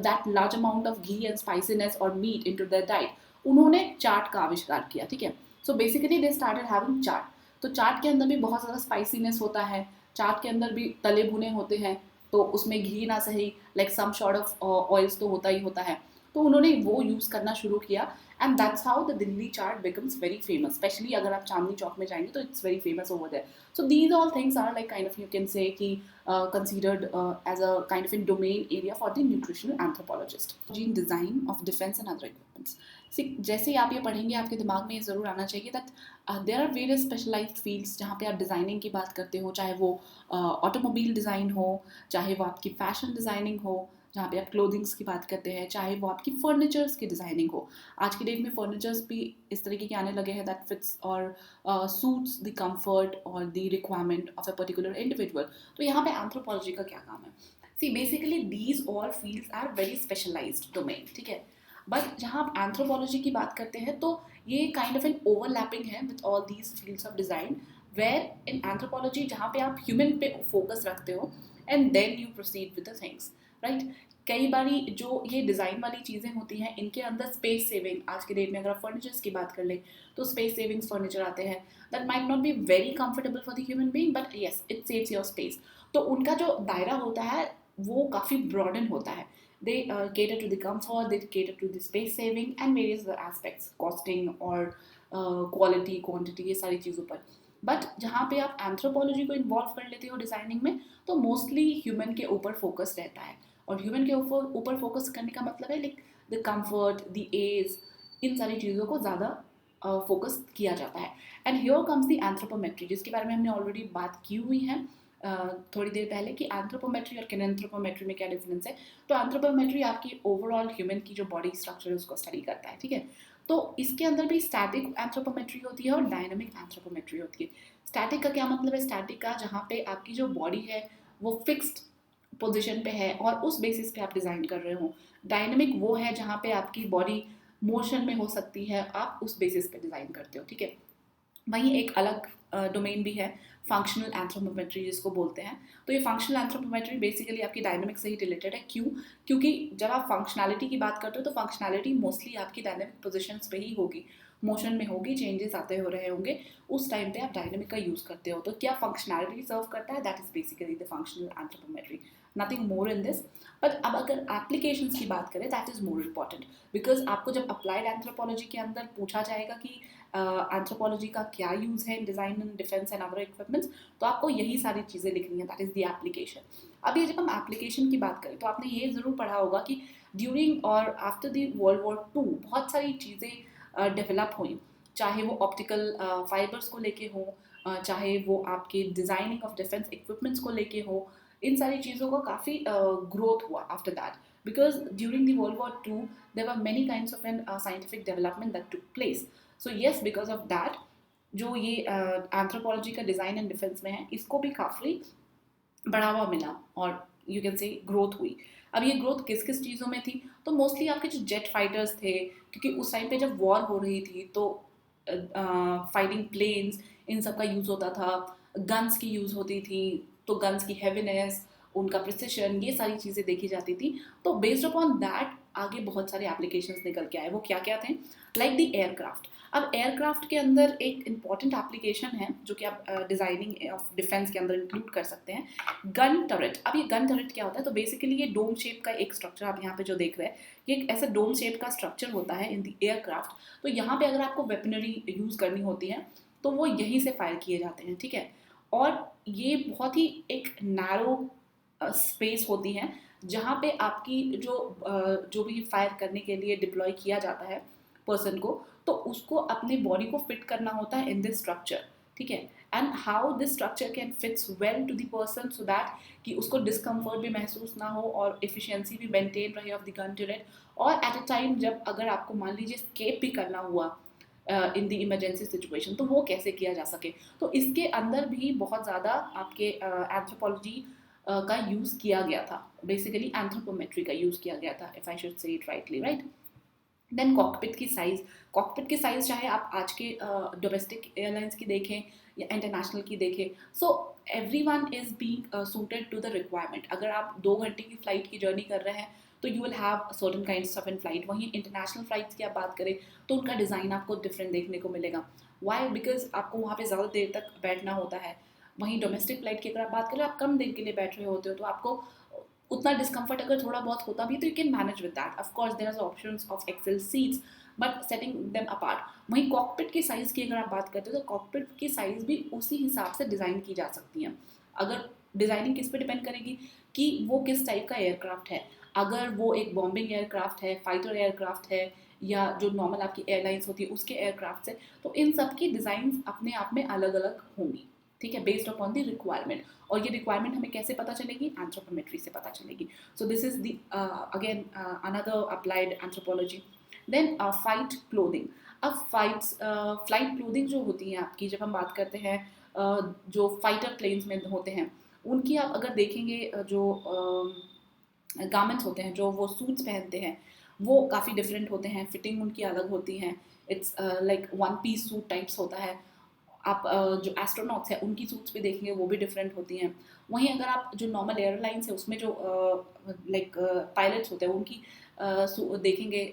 that large amount of ghee and spiciness or meat into their diet, उन्होंने चाट का आविष्कार किया. ठीक है, so basically they started having chaat. तो चाट के अंदर भी बहुत ज़्यादा स्पाइसीनेस होता है, चाट के अंदर भी तले भुने होते हैं, तो उसमें घी ना सही, like some short of oils तो होता ही होता है. तो उन्होंने वो यूज़ करना शुरू किया and that's how the Delhi chaat becomes very famous. Specially अगर आप चांदनी चौक में जाएंगे तो it's very famous over there. So these all things are like kind of you can say कि considered as a kind of a domain area for the nutritional anthropologist. Gene design of defense and other equipments. See, जैसे ही आप ये पढ़ेंगे आपके दिमाग में ये ज़रूर आना चाहिए that there are various specialized fields जहाँ पे आप डिज़ाइनिंग की बात करते हो, चाहे वो ऑटोमोबाइल डिज़ाइन हो, चाहे वो आपकी फैशन डिज़ाइनिंग हो, जहाँ पे आप क्लोथिंग्स की बात करते हैं, चाहे वो आपकी फर्नीचर्स की डिज़ाइनिंग हो. आज की डेट में फर्नीचर्स भी इस तरीके के आने लगे हैं दैट फिट्स और सूट्स द कंफर्ट और the requirement of a particular individual. तो यहाँ पे एंथ्रोपोलॉजी का क्या काम है? See basically these all fields are very specialised domain, ठीक है. बट जहाँ आप एंथ्रोपोलॉजी की बात करते हैं तो ये काइंड ऑफ एन ओवरलैपिंग है with all these fields of design, where in anthropology जहाँ पे आप ह्यूमन पे फोकस रखते हो and then you proceed with the things, right. कई बारी जो ये डिज़ाइन वाली चीज़ें होती हैं इनके अंदर स्पेस सेविंग, आज के डेट में अगर आप फर्नीचर्स की बात कर लें तो स्पेस सेविंग्स फर्नीचर आते हैं that might not be very comfortable for the human being but yes it saves your space. तो उनका जो दायरा होता है वो काफ़ी ब्रॉडन होता है. they cater to the comfort, they cater to the space saving and various other aspects, costing और quality, quantity, ये सारी चीज़ों पर. बट जहाँ पे आप एंथ्रोपोलॉजी को इन्वॉल्व कर लेते हो डिज़ाइनिंग में तो मोस्टली ह्यूमन के ऊपर फोकस रहता है. और ह्यूमन के ऊपर फोकस करने का मतलब है like the comfort, the age, इन सारी चीज़ों को ज़्यादा फोकस किया जाता है. And here comes the anthropometry जिसके बारे में हमने ऑलरेडी बात की हुई है थोड़ी देर पहले कि एंथ्रोपोमेट्री और किनेंथ्रोपोमेट्री में क्या डिफरेंस है. तो एंथ्रोपोमेट्री आपकी ओवरऑल ह्यूमन की जो बॉडी स्ट्रक्चर है उसको स्टडी करता है, ठीक है. तो इसके अंदर भी स्टैटिक एंथ्रोपोमेट्री होती है और डायनामिक एंथ्रोपोमेट्री होती है. स्टैटिक का क्या मतलब है? स्टैटिक का जहाँ पे आपकी जो बॉडी है वो फिक्स्ड पोजिशन पे है और उस बेसिस पे आप डिज़ाइन कर रहे हो. डायनामिक वो है जहाँ पे आपकी बॉडी मोशन में हो सकती है, आप उस बेसिस पे डिज़ाइन करते हो, ठीक है. वहीं एक अलग डोमेन भी है फंक्शनल एंथ्रोपोमेट्री जिसको बोलते हैं. तो ये फंक्शनल एंथ्रोपोमेट्री बेसिकली आपकी डायनामिक से ही रिलेटेड है. क्यों? क्योंकि जब आप फंक्शनैलिटी की बात करते हो तो फंक्शनैलिटी मोस्टली आपकी डायनामिक पोजीशंस पे ही होगी, मोशन में होगी, चेंजेस आते हो रहे होंगे, उस टाइम पे आप डायनामिक का यूज़ करते हो. तो क्या फंक्शनैलिटी सर्व करता है? That is basically the functional anthropometry, nothing more in this. But अब अगर एप्लीकेशंस की बात करें that is more important because आपको जब अप्लाइड एंथ्रोपोलॉजी के अंदर पूछा जाएगा कि एंथ्रोपोलॉजी का क्या यूज़ है in design and defence and other equipments, तो आपको यही सारी चीज़ें लिखनी है, दैट इज़ द एप्लीकेशन. अब ये जब हम एप्लीकेशन की बात करें तो आपने ये ज़रूर पढ़ा होगा कि ड्यूरिंग और after the world war two बहुत सारी चीज़ें डेवलप हुई, चाहे वो ऑप्टिकल फाइबर्स को लेके हो, चाहे वो आपके डिज़ाइनिंग ऑफ डिफेंस इक्विपमेंट्स को लेके हो. इन सारी चीज़ों का काफ़ी ग्रोथ हुआ after that because during the World War II there were many kinds of scientific development that took place. So yes, because of that जो ये एंथ्रोपोलॉजी का डिज़ाइन एंड डिफेंस में है इसको भी काफ़ी बढ़ावा मिला और यू कैन से ग्रोथ हुई. अब ये ग्रोथ किस किस चीज़ों में थी? तो मोस्टली आपके जो जेट फाइटर्स थे, क्योंकि उस टाइम पे जब वॉर हो रही थी तो फाइटिंग प्लेन्स इन सब का यूज़ होता था, गन्स की यूज़ होती थी, तो गन्स की हैवीनेस, उनका प्रिसिशन, ये सारी चीज़ें देखी जाती थी. तो बेस्ड अपॉन दैट आगे बहुत सारे एप्लीकेशंस निकल के आए. वो क्या क्या थे? Like the aircraft. अब एयरक्राफ्ट के अंदर एक इम्पॉर्टेंट एप्लीकेशन है जो कि आप डिज़ाइनिंग ऑफ डिफेंस के अंदर इंक्लूड कर सकते हैं, गन टरेट. अब ये गन टरेट क्या होता है? तो बेसिकली ये डोम शेप का एक स्ट्रक्चर आप यहाँ पे जो देख रहे हैं, ये एक ऐसा डोम शेप का स्ट्रक्चर होता है इन द एयरक्राफ्ट. तो यहाँ पे अगर आपको वेपनरी यूज़ करनी होती है तो वो यहीं से फायर किए जाते हैं, ठीक है. और ये बहुत ही एक नैरो स्पेस होती है जहाँ पे आपकी जो भी फायर करने के लिए डिप्लॉय किया जाता है पर्सन को, तो उसको अपने बॉडी को फिट करना होता है इन दिस स्ट्रक्चर, ठीक है. And how this structure can fits well to the person so that कि उसको डिस्कम्फर्ट भी महसूस ना हो और एफिशिएंसी भी मेंटेन रहे ऑफ द गन टरेट. और एट अ टाइम जब अगर आपको मान लीजिए स्केप भी करना हुआ इन द इमरजेंसी सिचुएशन तो वो कैसे किया जा सके. तो इसके अंदर भी बहुत ज़्यादा आपके एंथ्रोपोलॉजी का यूज़ किया गया था, बेसिकली एंथ्रोपोमेट्री का यूज़ किया गया था, if I should say it rightly, right. Then cockpit की साइज़ चाहे आप आज के डोमेस्टिक एयरलाइंस की देखें या इंटरनेशनल की देखें, so everyone is being suited to the requirement. अगर आप 2 घंटे की फ़्लाइट की जर्नी कर रहे हैं तो you will have certain kinds of in flight. वहीं इंटरनेशनल फ़्लाइट्स की आप बात करें तो उनका डिज़ाइन आपको डिफरेंट देखने को मिलेगा. वाई? बिकॉज आपको वहाँ पे ज़्यादा देर तक बैठना होता है. वहीं डोमेस्टिक फ़्लाइट की अगर आप बात करें आप कम देर के लिए बैठ रहे होते हो तो आपको उतना डिस्कम्फर्ट अगर थोड़ा बहुत होता भी तो you can manage with that. Of course there are options of excel seats but setting them apart. वहीं कॉकपिट की साइज़ की अगर आप बात करते हो तो कॉकपिट की साइज़ भी उसी हिसाब से डिज़ाइन की जा सकती है. अगर डिज़ाइनिंग किस पे डिपेंड करेगी कि वो किस टाइप का एयरक्राफ्ट है. अगर वो एक बॉम्बिंग एयरक्राफ्ट है, फाइटर एयरक्राफ्ट है, या जो नॉर्मल आपकी एयरलाइंस होती है उसके एयरक्राफ्ट से, तो इन सब की डिज़ाइन अपने आप में अलग अलग होंगी. ठीक है, बेस्ड अपॉन द रिक्वायरमेंट. और ये रिक्वायरमेंट हमें कैसे पता चलेगी? एंथ्रोपोमेट्री से पता चलेगी. So this is the again another applied anthropology. Then flight clothing. अब फ्लाइट क्लोथिंग जो होती है आपकी, जब हम बात करते हैं जो फाइटर प्लेन्स में होते हैं, उनकी आप अगर देखेंगे जो गारमेंट्स होते हैं, जो वो सूट्स पहनते हैं, वो काफ़ी डिफरेंट होते हैं. फिटिंग उनकी अलग होती हैं. It's like one piece suit types होता है. आप जो एस्ट्रोनॉट्स हैं उनकी सूट्स भी देखेंगे, वो भी डिफरेंट होती हैं. वहीं अगर आप जो नॉर्मल एयरलाइंस है उसमें जो लाइक पायलट्स होते हैं उनकी देखेंगे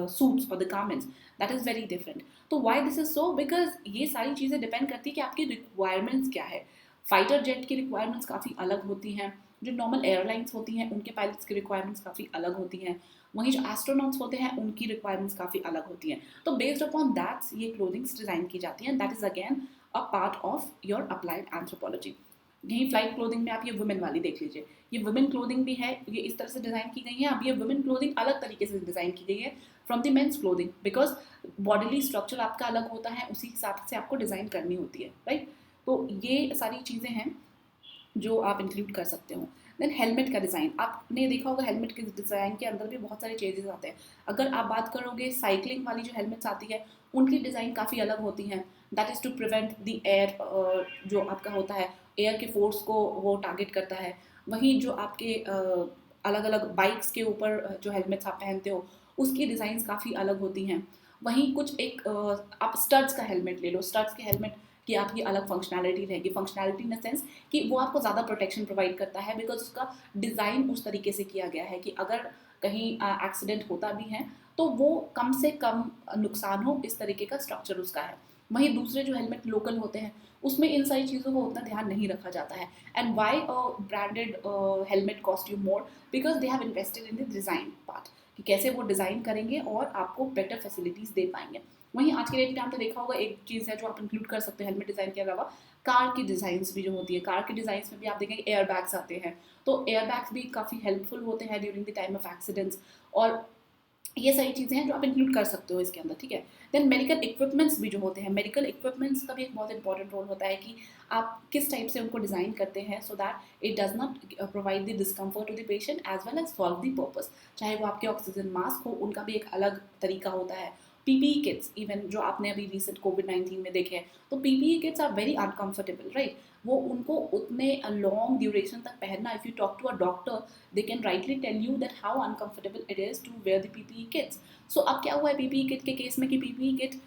सूट्स और the garments, that is very different. तो why this is so? Because ये सारी चीज़ें डिपेंड करती है कि आपकी रिक्वायरमेंट्स क्या है. फाइटर जेट की रिक्वायरमेंट्स काफ़ी अलग होती हैं. जो नॉर्मल एयरलाइंस होती हैं उनके पायलट्स की रिक्वायरमेंट्स काफ़ी अलग होती हैं. वहीं जो एस्ट्रोनॉट्स होते हैं उनकी रिक्वायरमेंट्स काफ़ी अलग होती हैं. तो बेस्ड अपॉन दैट्स ये क्लोथिंग्स डिज़ाइन की जाती हैं. That is again a part of your applied anthropology. यहीं फ्लाइट क्लोथिंग में आप ये वुमेन वाली देख लीजिए. ये वुमेन क्लोथिंग भी है, ये इस तरह से डिज़ाइन की गई है. अब ये वुमेन क्लोथिंग अलग तरीके से डिज़ाइन की गई है from the men's clothing, because bodily structure आपका अलग होता है, उसी हिसाब से आपको डिज़ाइन करनी होती है, राइट. तो ये सारी चीज़ें हैं जो आप इंक्लूड कर सकते हो. देन हेलमेट का डिज़ाइन. आपने देखा होगा हेलमेट के डिज़ाइन के अंदर भी बहुत सारे चेंजेस आते हैं. अगर आप बात करोगे साइकिलिंग वाली जो हेलमेट्स आती है उनकी डिज़ाइन काफ़ी अलग होती हैं. That is to prevent the air, जो आपका होता है एयर के फोर्स को वो टारगेट करता है. वहीं जो आपके अलग अलग बाइक्स के ऊपर जो हेलमेट्स आप पहनते हो उसकी डिज़ाइंस काफ़ी अलग होती हैं. वहीं कुछ एक आप स्टड्स का हेलमेट ले लो. स्टड्स के हेलमेट की आपकी अलग फंक्शनैलिटी रहेगी. फंक्शनैलिटी इन द सेंस कि वो आपको ज़्यादा प्रोटेक्शन प्रोवाइड करता है, बिकॉज उसका डिज़ाइन उस तरीके से किया गया है कि अगर कहीं एक्सीडेंट होता भी है तो वो कम से कम नुकसान हो, इस तरीके का स्ट्रक्चर उसका है. वहीं दूसरे जो हेलमेट लोकल होते हैं उसमें इन सारी चीज़ों को उतना ध्यान नहीं रखा जाता है. And why branded helmet cost you more? Because they have invested in the design part, कि कैसे वो डिज़ाइन करेंगे और आपको बेटर फैसिलिटीज़ दे पाएंगे. वहीं आज के डेट में आपने देखा होगा एक चीज़ है जो आप इंक्लूड कर सकते हैं हेलमेट डिज़ाइन के अलावा, कार की डिज़ाइंस भी जो होती है. कार की डिज़ाइंस में भी आप देखेंगे एयर बैग्स आते हैं. तो एयर बैग्स भी काफ़ी हेल्पफुल होते हैं during the time of accidents. और ये सारी चीज़ें हैं जो आप इंक्लूड कर सकते हो इसके अंदर, ठीक है. देन मेडिकल इक्विपमेंट्स भी जो होते हैं, मेडिकल इक्विपमेंट्स का भी एक बहुत इंपॉर्टेंट रोल होता है कि आप किस टाइप से उनको डिज़ाइन करते हैं so that it does not provide the discomfort to the patient as well as solve the purpose. चाहे वो आपके ऑक्सीजन मास्क हो, उनका भी एक अलग तरीका होता है. पीपीई किट्स, इवन जो आपने अभी रिसेंट कोविड-19 में देखे हैं, तो PPE kits are very uncomfortable, right. वो उनको उतने लॉन्ग ड्यूरेशन तक पहनना, if you talk to a doctor they can rightly tell you that how uncomfortable it is to wear the PPE kits. So अब क्या हुआ है PPE kit के केस में कि PPE kit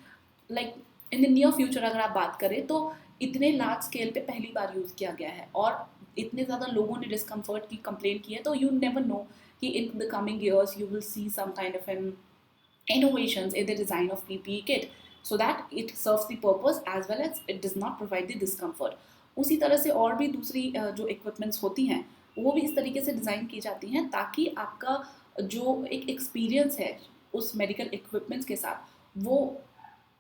like in the near future अगर आप बात करें तो इतने लार्ज स्केल पे पहली बार यूज़ किया गया है और इतने ज़्यादा लोगों ने डिस्कम्फर्ट की कंप्लेन की है. तो यू नेवर नो कि in the coming years you will see some kind of an innovations in the design of PPE kit so that it serves the purpose as well as it does not provide the discomfort. उसी तरह से और भी दूसरी जो equipments होती हैं वो भी इस तरीके से डिज़ाइन की जाती हैं ताकि आपका जो एक एक्सपीरियंस है उस मेडिकल इक्विपमेंट्स के साथ वो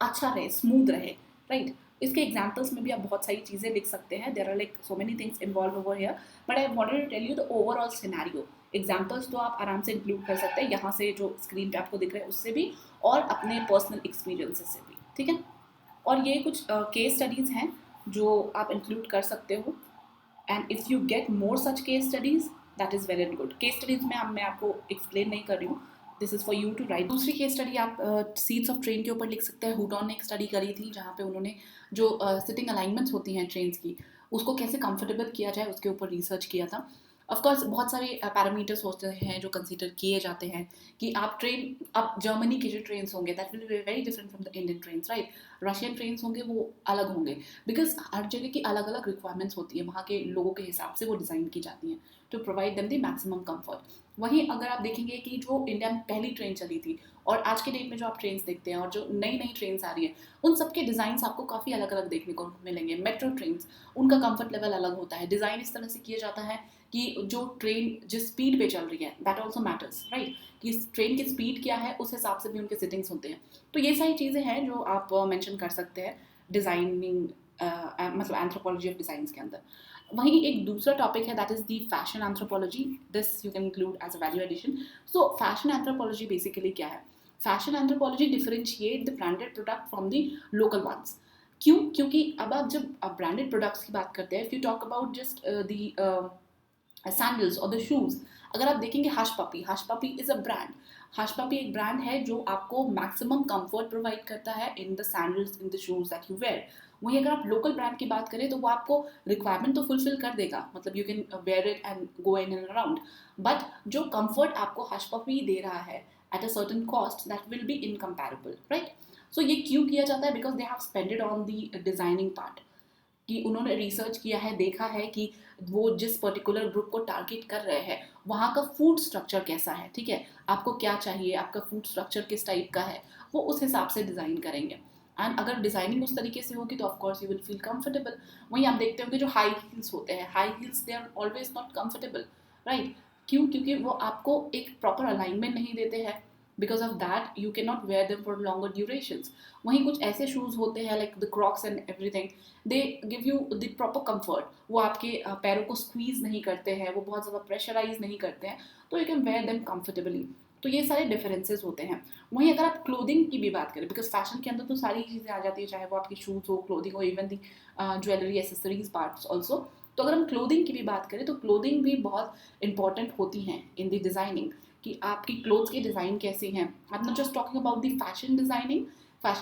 अच्छा रहे, स्मूथ रहे, राइट. इसके एग्जाम्पल्स में भी आप बहुत सारी चीज़ें लिख सकते हैं. There are like so many things involve over here, but I wanted to tell you the overall scenario. Examples तो आप आराम से इंक्लूड कर सकते हैं यहाँ से जो स्क्रीन पे आपको दिख रहा है उससे भी और अपने पर्सनल एक्सपीरियंसेस से भी, ठीक है. और ये कुछ केस स्टडीज़ हैं जो आप इंक्लूड कर सकते हो. And if you get more such case studies that is very good. Case studies में मैं आपको एक्सप्लेन नहीं कर रही हूँ, this is for you to write. दूसरी केस स्टडी आप सीट्स ऑफ ट्रेन के ऊपर लिख सकते हैं. हुडॉन ने एक स्टडी करी थी जहाँ पे उन्होंने जो सिटिंग अलाइनमेंट्स होती हैं ट्रेन्स की उसको कैसे कंफर्टेबल किया जाए उसके ऊपर रिसर्च किया था. ऑफकोर्स बहुत सारे पैरामीटर्स होते हैं जो कंसीडर किए जाते हैं कि आप ट्रेन, अब जर्मनी के जो ट्रेन्स होंगे that will be very different from the Indian trains, right. Russian trains होंगे वो अलग होंगे बिकॉज हर जगह की अलग अलग रिक्वायरमेंट्स होती है, वहाँ के लोगों के हिसाब से वो डिज़ाइन की जाती हैं to provide them the maximum comfort. वहीं अगर आप देखेंगे कि जो इंडिया में पहली ट्रेन चली थी और आज के डेट में जो आप ट्रेन्स देखते हैं और जो नई नई ट्रेन्स आ रही हैं उन सब के डिज़ाइंस आपको काफ़ी अलग अलग देखने को मिलेंगे. मेट्रो ट्रेन्स, उनका कंफर्ट लेवल अलग होता है. डिज़ाइन इस तरह से किया जाता है कि जो ट्रेन जिस स्पीड पे चल रही है दैट ऑल्सो मैटर्स, राइट, कि ट्रेन की स्पीड क्या है उस हिसाब से भी उनके सिटिंग्स होते हैं। तो ये सारी चीज़ें हैं जो आप मेंशन कर सकते हैं डिज़ाइनिंग, मतलब एंथ्रोपोलॉजी ऑफ डिज़ाइंस के अंदर। वहीं एक दूसरा टॉपिक है that is the fashion anthropology, this you can include as a value addition. So fashion anthropology basically क्या है? Fashion anthropology differentiate the branded product from the local ones. क्यों? क्योंकि अब आप जब ब्रांडेड प्रोडक्ट्स की बात करते हैं, if you talk about just the sandals और द शूज, अगर आप देखेंगे Hush Puppy is a brand. Hush Puppy एक ब्रांड है जो आपको मैक्सिमम कंफर्ट प्रोवाइड करता है in the sandals, in the shoes that you wear. वहीं अगर आप लोकल ब्रांड की बात करें तो वो आपको रिक्वायरमेंट तो फुलफिल कर देगा, मतलब you can wear it and go in and around, but जो कंफर्ट आपको हश पपी दे रहा है at a certain cost that will be incomparable, right. So ये क्यों किया जाता है? Because they have spended on the designing part, कि उन्होंने रिसर्च किया है, देखा है कि वो जिस पर्टिकुलर ग्रुप को टारगेट कर रहे हैं वहाँ का फूड स्ट्रक्चर कैसा है, ठीक है, आपको क्या चाहिए, आपका फूड स्ट्रक्चर किस टाइप का है, वो उस हिसाब से डिज़ाइन करेंगे। एंड अगर डिज़ाइनिंग उस तरीके से होगी तो of course you will feel comfortable. वहीं आप देखते होंगे जो हाई हील्स होते हैं, high heels they are always not comfortable, right. क्यों? क्योंकि वो आपको एक प्रॉपर अलाइनमेंट नहीं देते हैं, because of that you can not wear them for longer durations. वहीं कुछ ऐसे शूज़ होते हैं like the Crocs and everything, they give you the proper comfort, वो आपके पैरों को स्क्वीज नहीं करते हैं, वो बहुत ज़्यादा प्रेशराइज नहीं करते हैं, तो you can wear them comfortably. तो ये सारे डिफरेंसेस होते हैं। वहीं अगर आप क्लोथिंग की भी बात करें, बिकॉज फैशन के अंदर तो सारी चीज़ें आ जाती है, चाहे वो आपकी शूज़ हो, क्लोथिंग हो, even the jewellery accessories parts also. तो अगर हम क्लोथिंग की भी बात करें तो क्लोथिंग भी बहुत इंपॉर्टेंट होती हैं इन द डिज़ाइनिंग, कि आपकी क्लोथ्स की डिज़ाइन कैसी हैं। I am not just talking about the fashion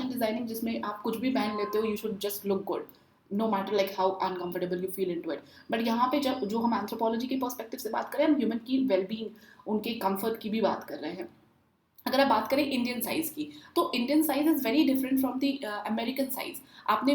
designing जिसमें आप कुछ भी पहन लेते हो, you should just look good no matter like how uncomfortable you feel into it. But यहाँ पे जब जो हम एंथ्रोपोलॉजी के पर्सपेक्टिव से बात करें, हम ह्यूमन की वेलबींग, उनके कंफर्ट की भी बात कर रहे हैं। अगर आप बात करें इंडियन साइज की, तो Indian size is very different from the American size. आपने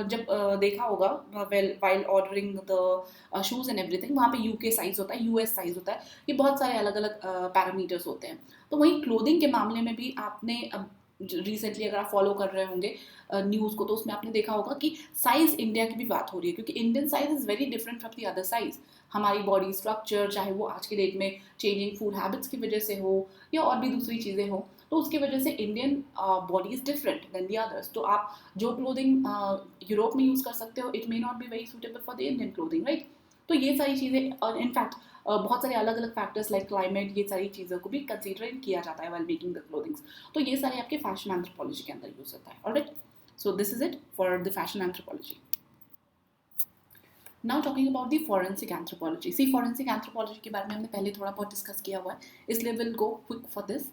जब देखा होगा well while ordering the shoes and everything, वहाँ पे यूके साइज होता है, यूएस साइज होता है, ये बहुत सारे अलग अलग पैरामीटर्स होते हैं। तो वहीं क्लोथिंग के मामले में भी आपने अब रिसेंटली अगर आप फॉलो कर रहे होंगे न्यूज़ को, तो उसमें आपने देखा होगा कि साइज़ इंडिया की भी बात हो रही है, क्योंकि Indian size is very different from the other size. हमारी बॉडी स्ट्रक्चर, चाहे वो आज के डेट में चेंजिंग फूड हैबिट्स की वजह से हो या और भी दूसरी चीज़ें हो, तो उसकी वजह से Indian body is different than the others. तो आप जो क्लोथिंग यूरोप में यूज़ कर सकते हो, it may not be very suitable for the Indian clothing, right. तो ये सारी चीज़ें, और इनफैक्ट बहुत सारे अलग अलग फैक्टर्स लाइक क्लाइमेट, ये सारी चीज़ों को भी कंसिडर किया जाता है व्हाइल मेकिंग द क्लोथिंग्स। तो ये सारे आपके फैशन एंथ्रोपोलॉजी के अंदर यूज़ होता है, alright. So this is it for the fashion anthropology. Now talking about the forensic anthropology. See forensic anthropology के बारे में हमने पहले थोड़ा बहुत डिस्कस किया हुआ है, इसलिए will go quick for this.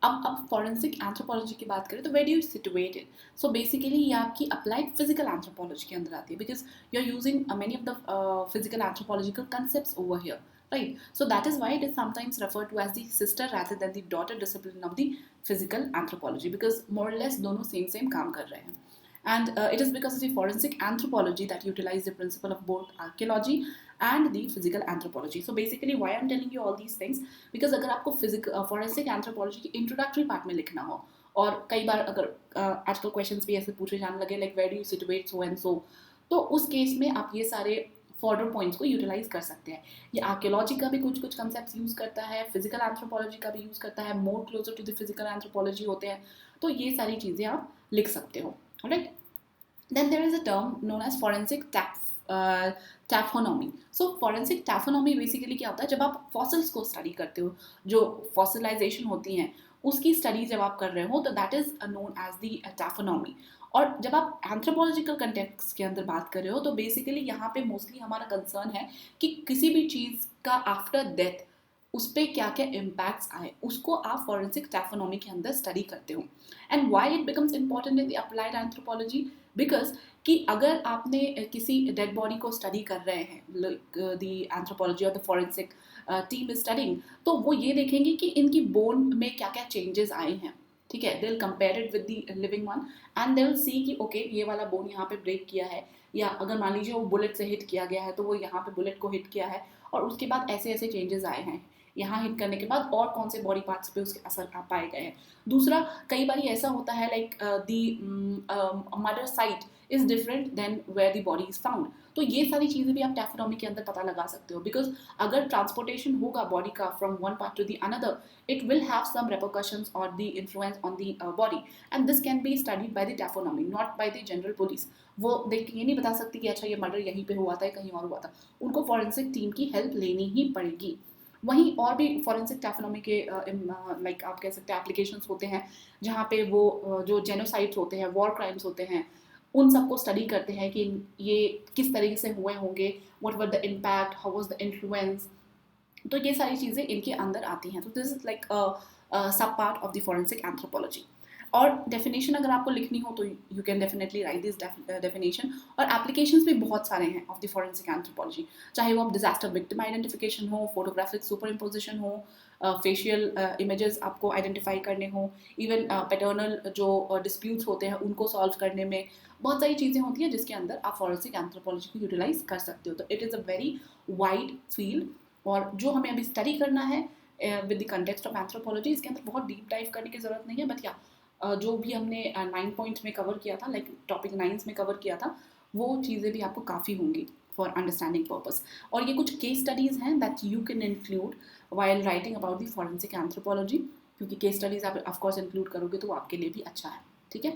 अब फॉरेंसिक एंथ्रोपोलॉजी की बात करें तो where do you situate it? So basically ये आपकी अप्लाइड फिजिकल एंथ्रोपोलॉजी के अंदर आती है, because you are using many of the physical anthropological concepts over here, right? So that is why it is sometimes referred to as the sister rather than the daughter discipline of the physical anthropology, because more or less दोनों same काम कर रहे हैं। And it is because of the forensic anthropology that utilize the principle of both archaeology and the physical anthropology. So basically why I'm telling you all these things, because अगर आपको forensic anthropology की introductory part में लिखना हो, और कई बार अगर आजकल क्वेश्चंस भी ऐसे पूछे जाने लगे like where do you situate so and so, तो उस केस में आप ये सारे फॉरवर्ड पॉइंट्स को यूटिलाइज कर सकते हैं। ये आर्कियोलॉजी का भी कुछ कुछ कंसेप्ट यूज़ करता है, फिजिकल एंथ्रोपोलॉजी का भी यूज़ करता है, more closer to the physical anthropology होते हैं, तो ये सारी चीज़ें आप लिख सकते हो, right. Then there is a term known as forensic taphonomy. So forensic taphonomy basically क्या होता है, जब आप fossils को study करते हो, जो fossilization होती हैं उसकी study जब आप कर रहे हो, तो that is known as the taphonomy. और जब आप एंथ्रोपोलॉजिकल कंटेक्स्ट के अंदर बात कर रहे हो, तो बेसिकली यहाँ पे मोस्टली हमारा कंसर्न है कि किसी भी चीज़ का आफ्टर डेथ उस पर क्या क्या इम्पैक्ट्स आए, उसको आप फॉरेंसिक टैफोनॉमी के अंदर स्टडी करते हो। And why it becomes important in the applied anthropology, because कि अगर आपने किसी डेड बॉडी को स्टडी कर रहे हैं, द एंथ्रोपोलॉजी और the forensic team is studying, तो वो ये देखेंगे कि इनकी बोन में क्या क्या चेंजेस आए हैं, ठीक है। They will compare it with the living one and they will see कि ओके ये वाला बोन यहाँ पे ब्रेक किया है, या अगर मान लीजिए वो बुलेट से हिट किया गया है तो वो यहाँ पे बुलेट को हिट किया है और उसके बाद ऐसे ऐसे चेंजेस आए हैं, यहाँ हिट करने के बाद और कौन से बॉडी पार्ट्स पे उसके असर पाए गए हैं। दूसरा, कई बार ऐसा होता है like the murder site is different than where the body is found. तो ये सारी चीज़ें भी आप टैक्सोनॉमी के अंदर पता लगा सकते हो, बिकॉज अगर ट्रांसपोर्टेशन होगा बॉडी का from one part two the another, it will have some repercussions or the influence on the body, and this can be studied by the taphonomy, not by the general police. वो देख के ये नहीं बता सकती कि अच्छा ये मर्डर यहीं पे हुआ था या कहीं और हुआ था, उनको फॉरेंसिक टीम की हेल्प लेनी ही पड़ेगी। वहीं और भी फॉरेंसिक टैक्सोनॉमी के लाइक आप कह सकते हैं एप्लीकेशंस होते हैं, जहाँ पे वो जो जेनोसाइड्स होते हैं, वॉर क्राइम्स होते हैं, उन सबको स्टडी करते हैं कि ये किस तरीके से हुए होंगे, what were the impact, how was the influence. तो ये सारी चीज़ें इनके अंदर आती हैं। तो दिस इज लाइक सब part of the forensic anthropology. और डेफिनेशन अगर आपको लिखनी हो तो you can definitely right this definition. और एप्लीकेशंस भी बहुत सारे हैं ऑफ द फॉरेंसिक एंथ्रोपोलॉजी, चाहे वो आप डिजास्टर विक्टिम आइडेंटिफिकेशन हो, फोटोग्राफिक सुपर इम्पोजिशन हो, फेशियल इमेजेस आपको आइडेंटिफाई करने हो, इवन पैटर्नल जो डिस्प्यूट्स होते हैं उनको सॉल्व करने में, बहुत सारी चीज़ें होती हैं जिसके अंदर आप फॉरेंसिक एंथ्रोपोलॉजी को यूटिलाइज कर सकते हो। तो it is a very wide field, और जो हमें अभी स्टडी करना है with the context of anthropology, इसके अंदर बहुत डीप डाइव करने की ज़रूरत नहीं है। बट या जो भी हमने 9 पॉइंट्स में कवर किया था, लाइक टॉपिक 9 में कवर किया था, वो चीज़ें भी आपको काफ़ी होंगी फॉर अंडरस्टैंडिंग पर्पस। और ये कुछ केस स्टडीज़ हैं that you can include while writing about the forensic anthropology, क्योंकि केस स्टडीज़ आप ऑफकोर्स इंक्लूड करोगे तो आपके लिए भी अच्छा है। ठीक है,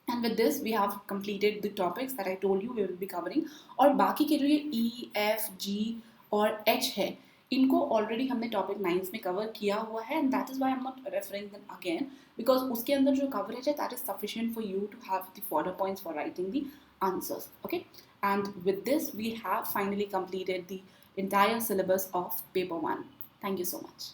and with this we have completed the topics that I told you we will be covering. और बाकी के जो ये ई, एफ, जी और एच है, इनको ऑलरेडी हमने टॉपिक 9 में कवर किया हुआ है, and that is why I am not referring them again, because उसके अंदर जो कवरेज है that is sufficient for you to have the further points for writing the answers. Okay, and with this we have finally completed the entire syllabus of paper 1. Thank you so much.